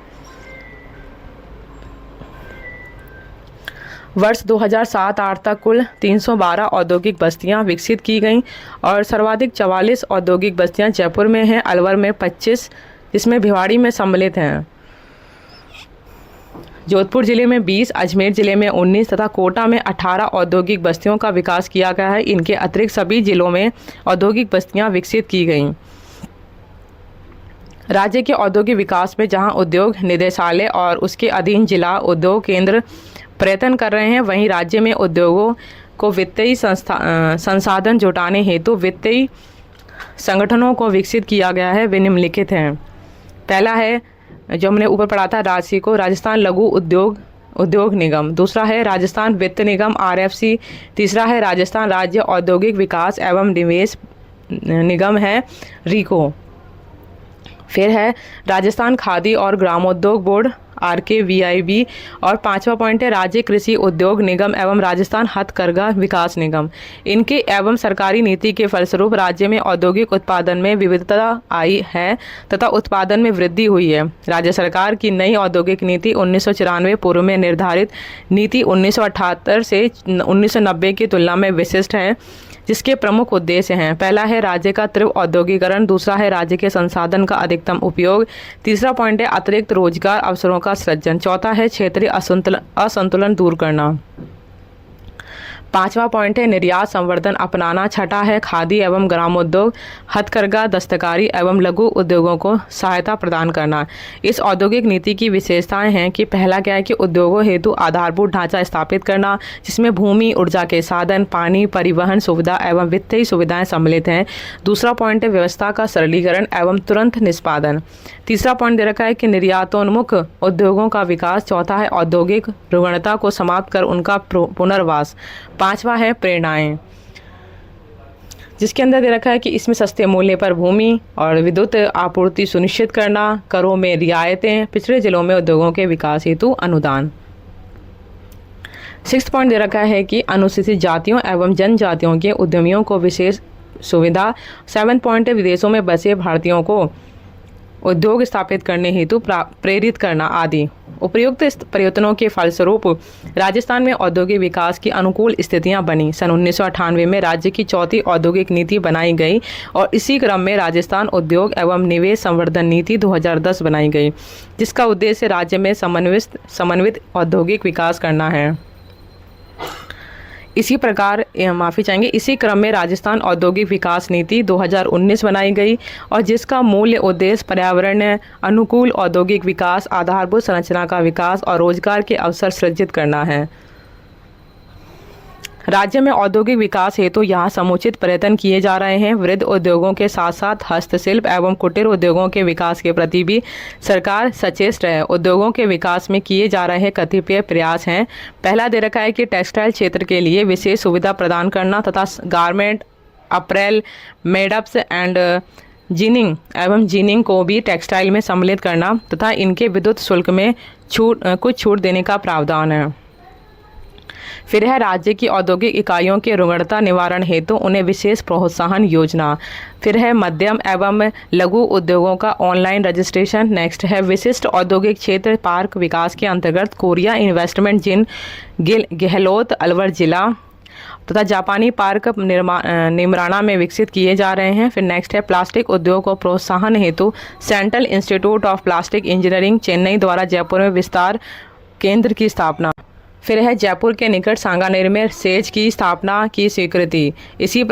वर्ष 2007-8 तक कुल 312 औद्योगिक बस्तियां विकसित की गईं और सर्वाधिक 44 औद्योगिक बस्तियां जयपुर में हैं, अलवर में 25, जिसमें भिवाड़ी में सम्मिलित हैं। जोधपुर जिले में 20, अजमेर जिले में 19 तथा कोटा में 18 औद्योगिक बस्तियों का विकास किया गया है। इनके अतिरिक्त सभी जिलों में औद्योगिक बस्तियां विकसित की गईं। राज्य के औद्योगिक विकास में जहां उद्योग निदेशालय और उसके अधीन जिला उद्योग केंद्र प्रयत्न कर रहे हैं, वहीं राज्य में उद्योगों को वित्तीय संसाधन जुटाने हेतु वित्तीय संगठनों को विकसित किया गया है। वे निम्नलिखित हैं। पहला है, जो हमने ऊपर पढ़ा था, राजसी को राजस्थान लघु उद्योग निगम। दूसरा है राजस्थान वित्त निगम RFC। तीसरा है राजस्थान राज्य औद्योगिक विकास एवं निवेश निगम है RICO। फिर है राजस्थान खादी और ग्रामोद्योग बोर्ड RKVIB। और 5वां पॉइंट है राज्य कृषि उद्योग निगम एवं राजस्थान हथकरघा विकास निगम। इनके एवं सरकारी नीति के फलस्वरूप राज्य में औद्योगिक उत्पादन में विविधता आई है तथा उत्पादन में वृद्धि हुई है। राज्य सरकार की नई औद्योगिक नीति 1994 पूर्व में निर्धारित नीति 1978 से 1990 की तुलना में विशिष्ट है, जिसके प्रमुख उद्देश्य हैं। पहला है राज्य का तीव्र औद्योगिकरण। दूसरा है राज्य के संसाधन का अधिकतम उपयोग। तीसरा पॉइंट है अतिरिक्त रोजगार अवसरों का सृजन। चौथा है क्षेत्रीय असंतुलन दूर करना। 5वां पॉइंट है निर्यात संवर्धन अपनाना। छठा है खादी एवं ग्रामोद्योग, हथकरघा, दस्तकारी एवं लघु उद्योगों को सहायता प्रदान करना। इस औद्योगिक नीति की विशेषताएं हैं कि पहला क्या है कि उद्योगों हेतु आधारभूत ढांचा स्थापित करना, जिसमें भूमि, ऊर्जा के साधन, पानी, परिवहन सुविधा एवं वित्तीय सुविधाएं सम्मिलित हैं। दूसरा पॉइंट है व्यवस्था का सरलीकरण एवं तुरंत निष्पादन। तीसरा पॉइंट दे रखा है कि निर्यातोन्मुख उद्योगों का विकास। चौथा है औद्योगिक रुग्णता को समाप्त कर उनका पुनर्वास। 5वां है प्रेरणाएं, जिसके अंदर दे रखा है कि इसमें सस्ते मूल्य पर भूमि और विद्युत आपूर्ति सुनिश्चित करना, करों में रियायतें, पिछड़े जिलों में उद्योगों के विकास हेतु अनुदान। 6 पॉइंट दे रखा है कि अनुसूचित जातियों एवं जनजातियों के उद्यमियों को विशेष सुविधा। 7 पॉइंट है विदेशों में बसे भारतीयों को उद्योग स्थापित करने हेतु प्रेरित करना आदि। उपर्युक्त प्रयत्नों के फलस्वरूप राजस्थान में औद्योगिक विकास की अनुकूल स्थितियां बनी। सन 1998 में राज्य की चौथी औद्योगिक नीति बनाई गई और इसी क्रम में राजस्थान उद्योग एवं निवेश संवर्धन नीति 2010 बनाई गई, जिसका उद्देश्य राज्य में समन्वित औद्योगिक विकास करना है। इसी क्रम में राजस्थान औद्योगिक विकास नीति 2019 बनाई गई और जिसका मूल्य उद्देश्य पर्यावरण अनुकूल औद्योगिक विकास, आधारभूत संरचना का विकास और रोजगार के अवसर सृजित करना है। राज्य में औद्योगिक विकास हेतु यहाँ समुचित प्रयत्न किए जा रहे हैं। वृहद उद्योगों के साथ साथ हस्तशिल्प एवं कुटीर उद्योगों के विकास के प्रति भी सरकार सचेत है। उद्योगों के विकास में किए जा रहे कतिपय प्रयास हैं। पहला दे रखा है कि टेक्सटाइल क्षेत्र के लिए विशेष सुविधा प्रदान करना तथा garment, April, made-ups and ginning को भी टेक्सटाइल में सम्मिलित करना तथा इनके विद्युत शुल्क में कुछ छूट देने का प्रावधान है। फिर है राज्य की औद्योगिक इकाइयों के रुग्णता निवारण हेतु उन्हें विशेष प्रोत्साहन योजना। फिर है मध्यम एवं लघु उद्योगों का ऑनलाइन रजिस्ट्रेशन। नेक्स्ट है विशिष्ट औद्योगिक क्षेत्र पार्क विकास के अंतर्गत कोरिया इन्वेस्टमेंट जिन गहलोत अलवर जिला तथा जापानी पार्क निमराना में विकसित किए जा रहे हैं। फिर नेक्स्ट है प्लास्टिक उद्योग को प्रोत्साहन हेतु central institute of plastic engineering Chennai द्वारा जयपुर में विस्तार केंद्र की स्थापना। फिर है जयपुर के निकट सांगानेर में सेज की स्थापना की स्वीकृति। इसी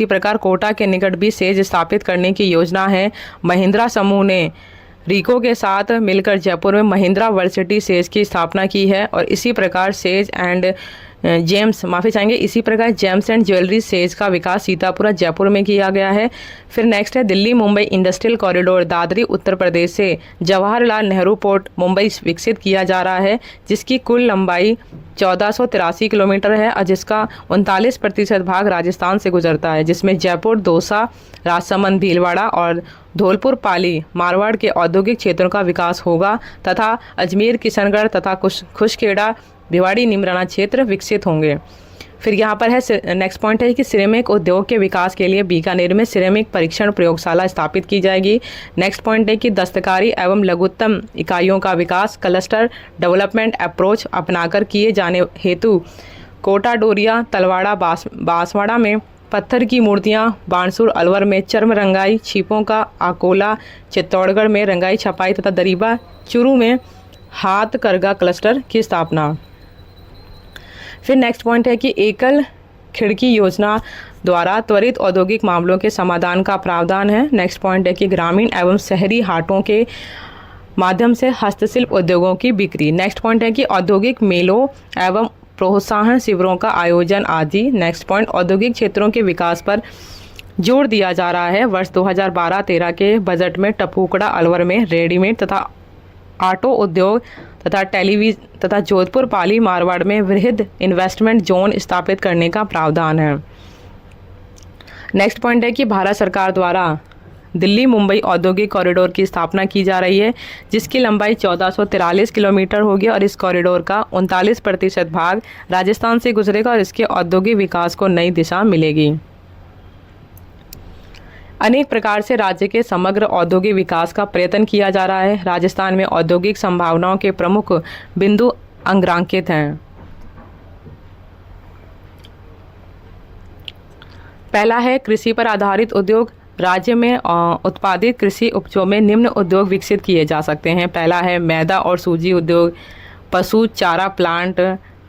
प्रकार कोटा के निकट भी सेज स्थापित करने की योजना है। महिंद्रा समूह ने रीको के साथ मिलकर जयपुर में महिंद्रा वर्सिटी सेज की स्थापना की है और इसी प्रकार जेम्स एंड ज्वेलरी सेज का विकास सीतापुरा जयपुर में किया गया है। फिर नेक्स्ट है दिल्ली मुंबई इंडस्ट्रियल कॉरिडोर दादरी उत्तर प्रदेश से जवाहरलाल नेहरू पोर्ट मुंबई विकसित किया जा रहा है, जिसकी कुल लंबाई 1483 किलोमीटर है और जिसका 39% भाग राजस्थान से गुजरता है, जिसमें जयपुर, दौसा, राजसमंद, भीलवाड़ा और धौलपुर पाली मारवाड़ के औद्योगिक क्षेत्रों का विकास होगा तथा अजमेर, किशनगढ़ तथा खुशखेड़ा, भिवाड़ी, निमराना क्षेत्र विकसित होंगे। फिर यहाँ पर है नेक्स्ट पॉइंट है कि सिरेमिक उद्योग के विकास के लिए बीकानेर में सिरेमिक परीक्षण प्रयोगशाला स्थापित की जाएगी। नेक्स्ट पॉइंट है कि दस्तकारी एवं लघुत्तम इकाइयों का विकास क्लस्टर डेवलपमेंट अप्रोच अपनाकर किए जाने हेतु कोटा, डोरिया, तलवाड़ा, बांसवाड़ा में पत्थर की मूर्तियाँ, बानसूर अलवर में चर्म रंगाई, छिपों का अकोला, चित्तौड़गढ़ में रंगाई छपाई तथा दरीबा चूरू में हाथ करगा क्लस्टर की स्थापना। फिर नेक्स्ट पॉइंट है कि एकल खिड़की योजना द्वारा त्वरित औद्योगिक मामलों के समाधान का प्रावधान है। नेक्स्ट पॉइंट है कि ग्रामीण एवं शहरी हाटों के माध्यम से हस्तशिल्प उद्योगों की बिक्री। नेक्स्ट पॉइंट है कि औद्योगिक मेलों एवं प्रोत्साहन शिविरों का आयोजन आदि। नेक्स्ट पॉइंट औद्योगिक क्षेत्रों के विकास पर जोर दिया जा रहा है। वर्ष 2012-13 के बजट में टपूकड़ा अलवर में रेडीमेड तथा ऑटो उद्योग तथा जोधपुर पाली मारवाड़ में वृहद इन्वेस्टमेंट जोन स्थापित करने का प्रावधान है। नेक्स्ट पॉइंट है कि भारत सरकार द्वारा दिल्ली मुंबई औद्योगिक कॉरिडोर की स्थापना की जा रही है, जिसकी लंबाई 1443 किलोमीटर होगी और इस कॉरिडोर का 39% भाग राजस्थान से गुजरेगा और इसके औद्योगिक विकास को नई दिशा मिलेगी। अनेक प्रकार से राज्य के समग्र औद्योगिक विकास का प्रयत्न किया जा रहा है। राजस्थान में औद्योगिक संभावनाओं के प्रमुख बिंदु अंग्रांकित हैं। पहला है कृषि पर आधारित उद्योग। राज्य में उत्पादित कृषि उपजों में निम्न उद्योग विकसित किए जा सकते हैं। पहला है मैदा और सूजी उद्योग, पशु चारा प्लांट,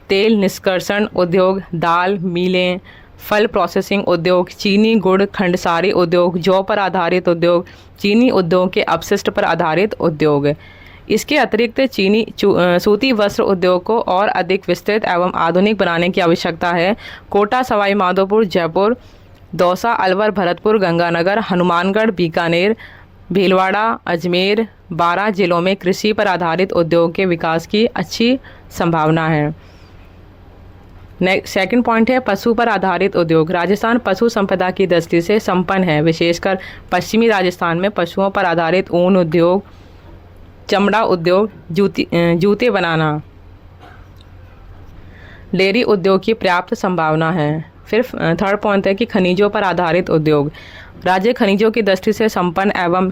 तेल निष्कर्षण उद्योग, दाल मिलें, फल प्रोसेसिंग उद्योग, चीनी गुड़ खंडसारी उद्योग, जौ पर आधारित उद्योग, चीनी उद्योग के अपशिष्ट पर आधारित उद्योग। इसके अतिरिक्त सूती वस्त्र उद्योग को और अधिक विस्तृत एवं आधुनिक बनाने की आवश्यकता है। कोटा, सवाई माधोपुर, जयपुर, दौसा, अलवर, भरतपुर, गंगानगर, हनुमानगढ़, बीकानेर, भीलवाड़ा, अजमेर 12 जिलों में कृषि पर आधारित उद्योग के विकास की अच्छी संभावना है। सेकंड पॉइंट है पशु पर आधारित उद्योग। राजस्थान पशु संपदा की दृष्टि से संपन्न है। विशेषकर पश्चिमी राजस्थान में पशुओं पर आधारित ऊन उद्योग, चमड़ा उद्योग, जूते बनाना, डेयरी उद्योग की पर्याप्त संभावना है। फिर थर्ड पॉइंट है कि खनिजों पर आधारित उद्योग। राज्य खनिजों की दृष्टि से संपन्न एवं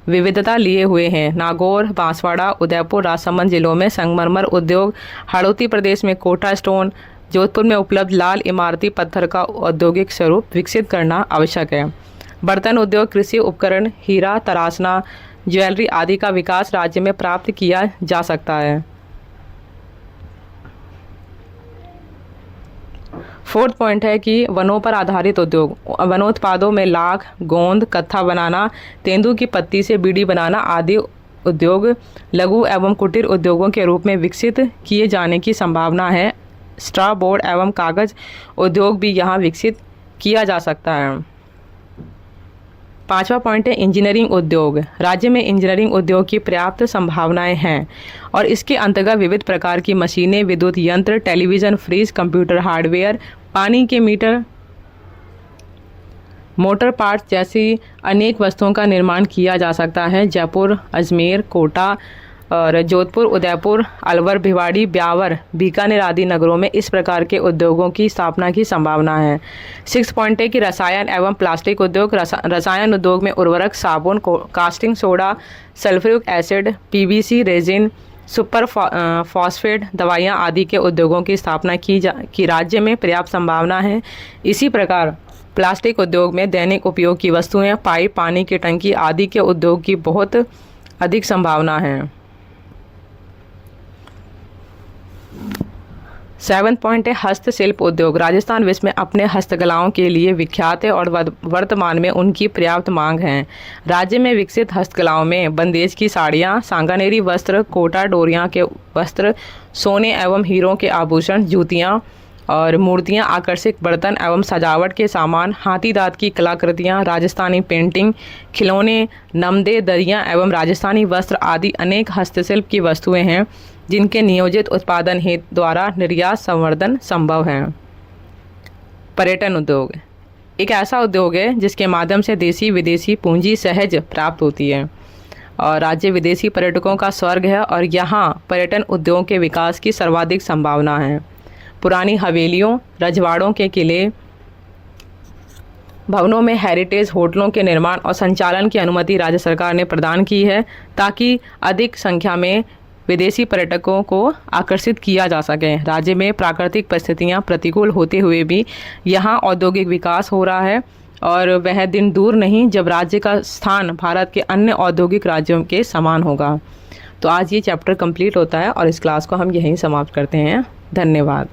विविधता लिए हुए हैं। नागौर, बांसवाड़ा, उदयपुर, राजसमंद जिलों में संगमरमर उद्योग, हाड़ौती प्रदेश में कोटा स्टोन, जोधपुर में उपलब्ध लाल इमारती पत्थर का औद्योगिक स्वरूप विकसित करना आवश्यक है। बर्तन उद्योग, कृषि उपकरण, हीरा तराशना, ज्वेलरी आदि का विकास राज्य में प्राप्त किया जा सकता है। फोर्थ पॉइंट है कि वनों पर आधारित उद्योग, वनोत्पादों में लाख, गोंद, कत्था बनाना, तेंदू की पत्ती से बीड़ी बनाना आदि उद्योग लघु एवं कुटीर उद्योगों के रूप में विकसित किए जाने की संभावना है। स्ट्रॉ बोर्ड एवं कागज उद्योग भी यहाँ विकसित किया जा सकता है। पांचवा पॉइंट है इंजीनियरिंग उद्योग। राज्य में इंजीनियरिंग उद्योग की पर्याप्त संभावनाएं हैं और इसके अंतर्गत विविध प्रकार की मशीनें, विद्युत यंत्र, टेलीविज़न, फ्रिज, कंप्यूटर हार्डवेयर, पानी के मीटर, मोटर पार्ट्स जैसी अनेक वस्तुओं का निर्माण किया जा सकता है। जयपुर, अजमेर, कोटा और जोधपुर, उदयपुर, अलवर, भिवाड़ी, ब्यावर, बीकानेर आदि नगरों में इस प्रकार के उद्योगों की स्थापना की संभावना है। 6 पॉइंट है कि रसायन एवं प्लास्टिक उद्योग। रसायन उद्योग में उर्वरक, साबुन, casting soda, sulphuric acid, PVC resin, super phosphate दवाइयाँ आदि के उद्योगों की स्थापना की राज्य में पर्याप्त संभावना है। इसी प्रकार प्लास्टिक उद्योग में दैनिक उपयोग की वस्तुएं, पाइप, पानी की टंकी आदि के उद्योग की बहुत अधिक संभावना है। 7 पॉइंट है हस्तशिल्प उद्योग। राजस्थान विश्व में अपने हस्तकलाओं के लिए विख्यात है और वर्तमान में उनकी पर्याप्त मांग है। राज्य में विकसित हस्तकलाओं में बंदेज की साड़ियाँ, सांगानेरी वस्त्र, कोटा डोरियाँ के वस्त्र, सोने एवं हीरों के आभूषण, जूतियाँ और मूर्तियाँ, आकर्षक बर्तन एवं सजावट के सामान, हाथी दांत की कलाकृतियाँ, राजस्थानी पेंटिंग, खिलौने, नमदे, दरियाँ एवं राजस्थानी वस्त्र आदि अनेक हस्तशिल्प की वस्तुएं हैं जिनके नियोजित उत्पादन हेतु द्वारा निर्यात संवर्धन संभव है। पर्यटन उद्योग एक ऐसा उद्योग है जिसके माध्यम से देशी विदेशी पूंजी सहज प्राप्त होती है और राज्य विदेशी पर्यटकों का स्वर्ग है और यहाँ पर्यटन उद्योग के विकास की सर्वाधिक संभावना है। पुरानी हवेलियों, रजवाड़ों के किले, भवनों में हेरिटेज होटलों के निर्माण और संचालन की अनुमति राज्य सरकार ने प्रदान की है ताकि अधिक संख्या में विदेशी पर्यटकों को आकर्षित किया जा सके। राज्य में प्राकृतिक परिस्थितियां प्रतिकूल होते हुए भी यहाँ औद्योगिक विकास हो रहा है और वह दिन दूर नहीं जब राज्य का स्थान भारत के अन्य औद्योगिक राज्यों के समान होगा। तो आज ये चैप्टर कंप्लीट होता है और इस क्लास को हम यहीं समाप्त करते हैं। धन्यवाद।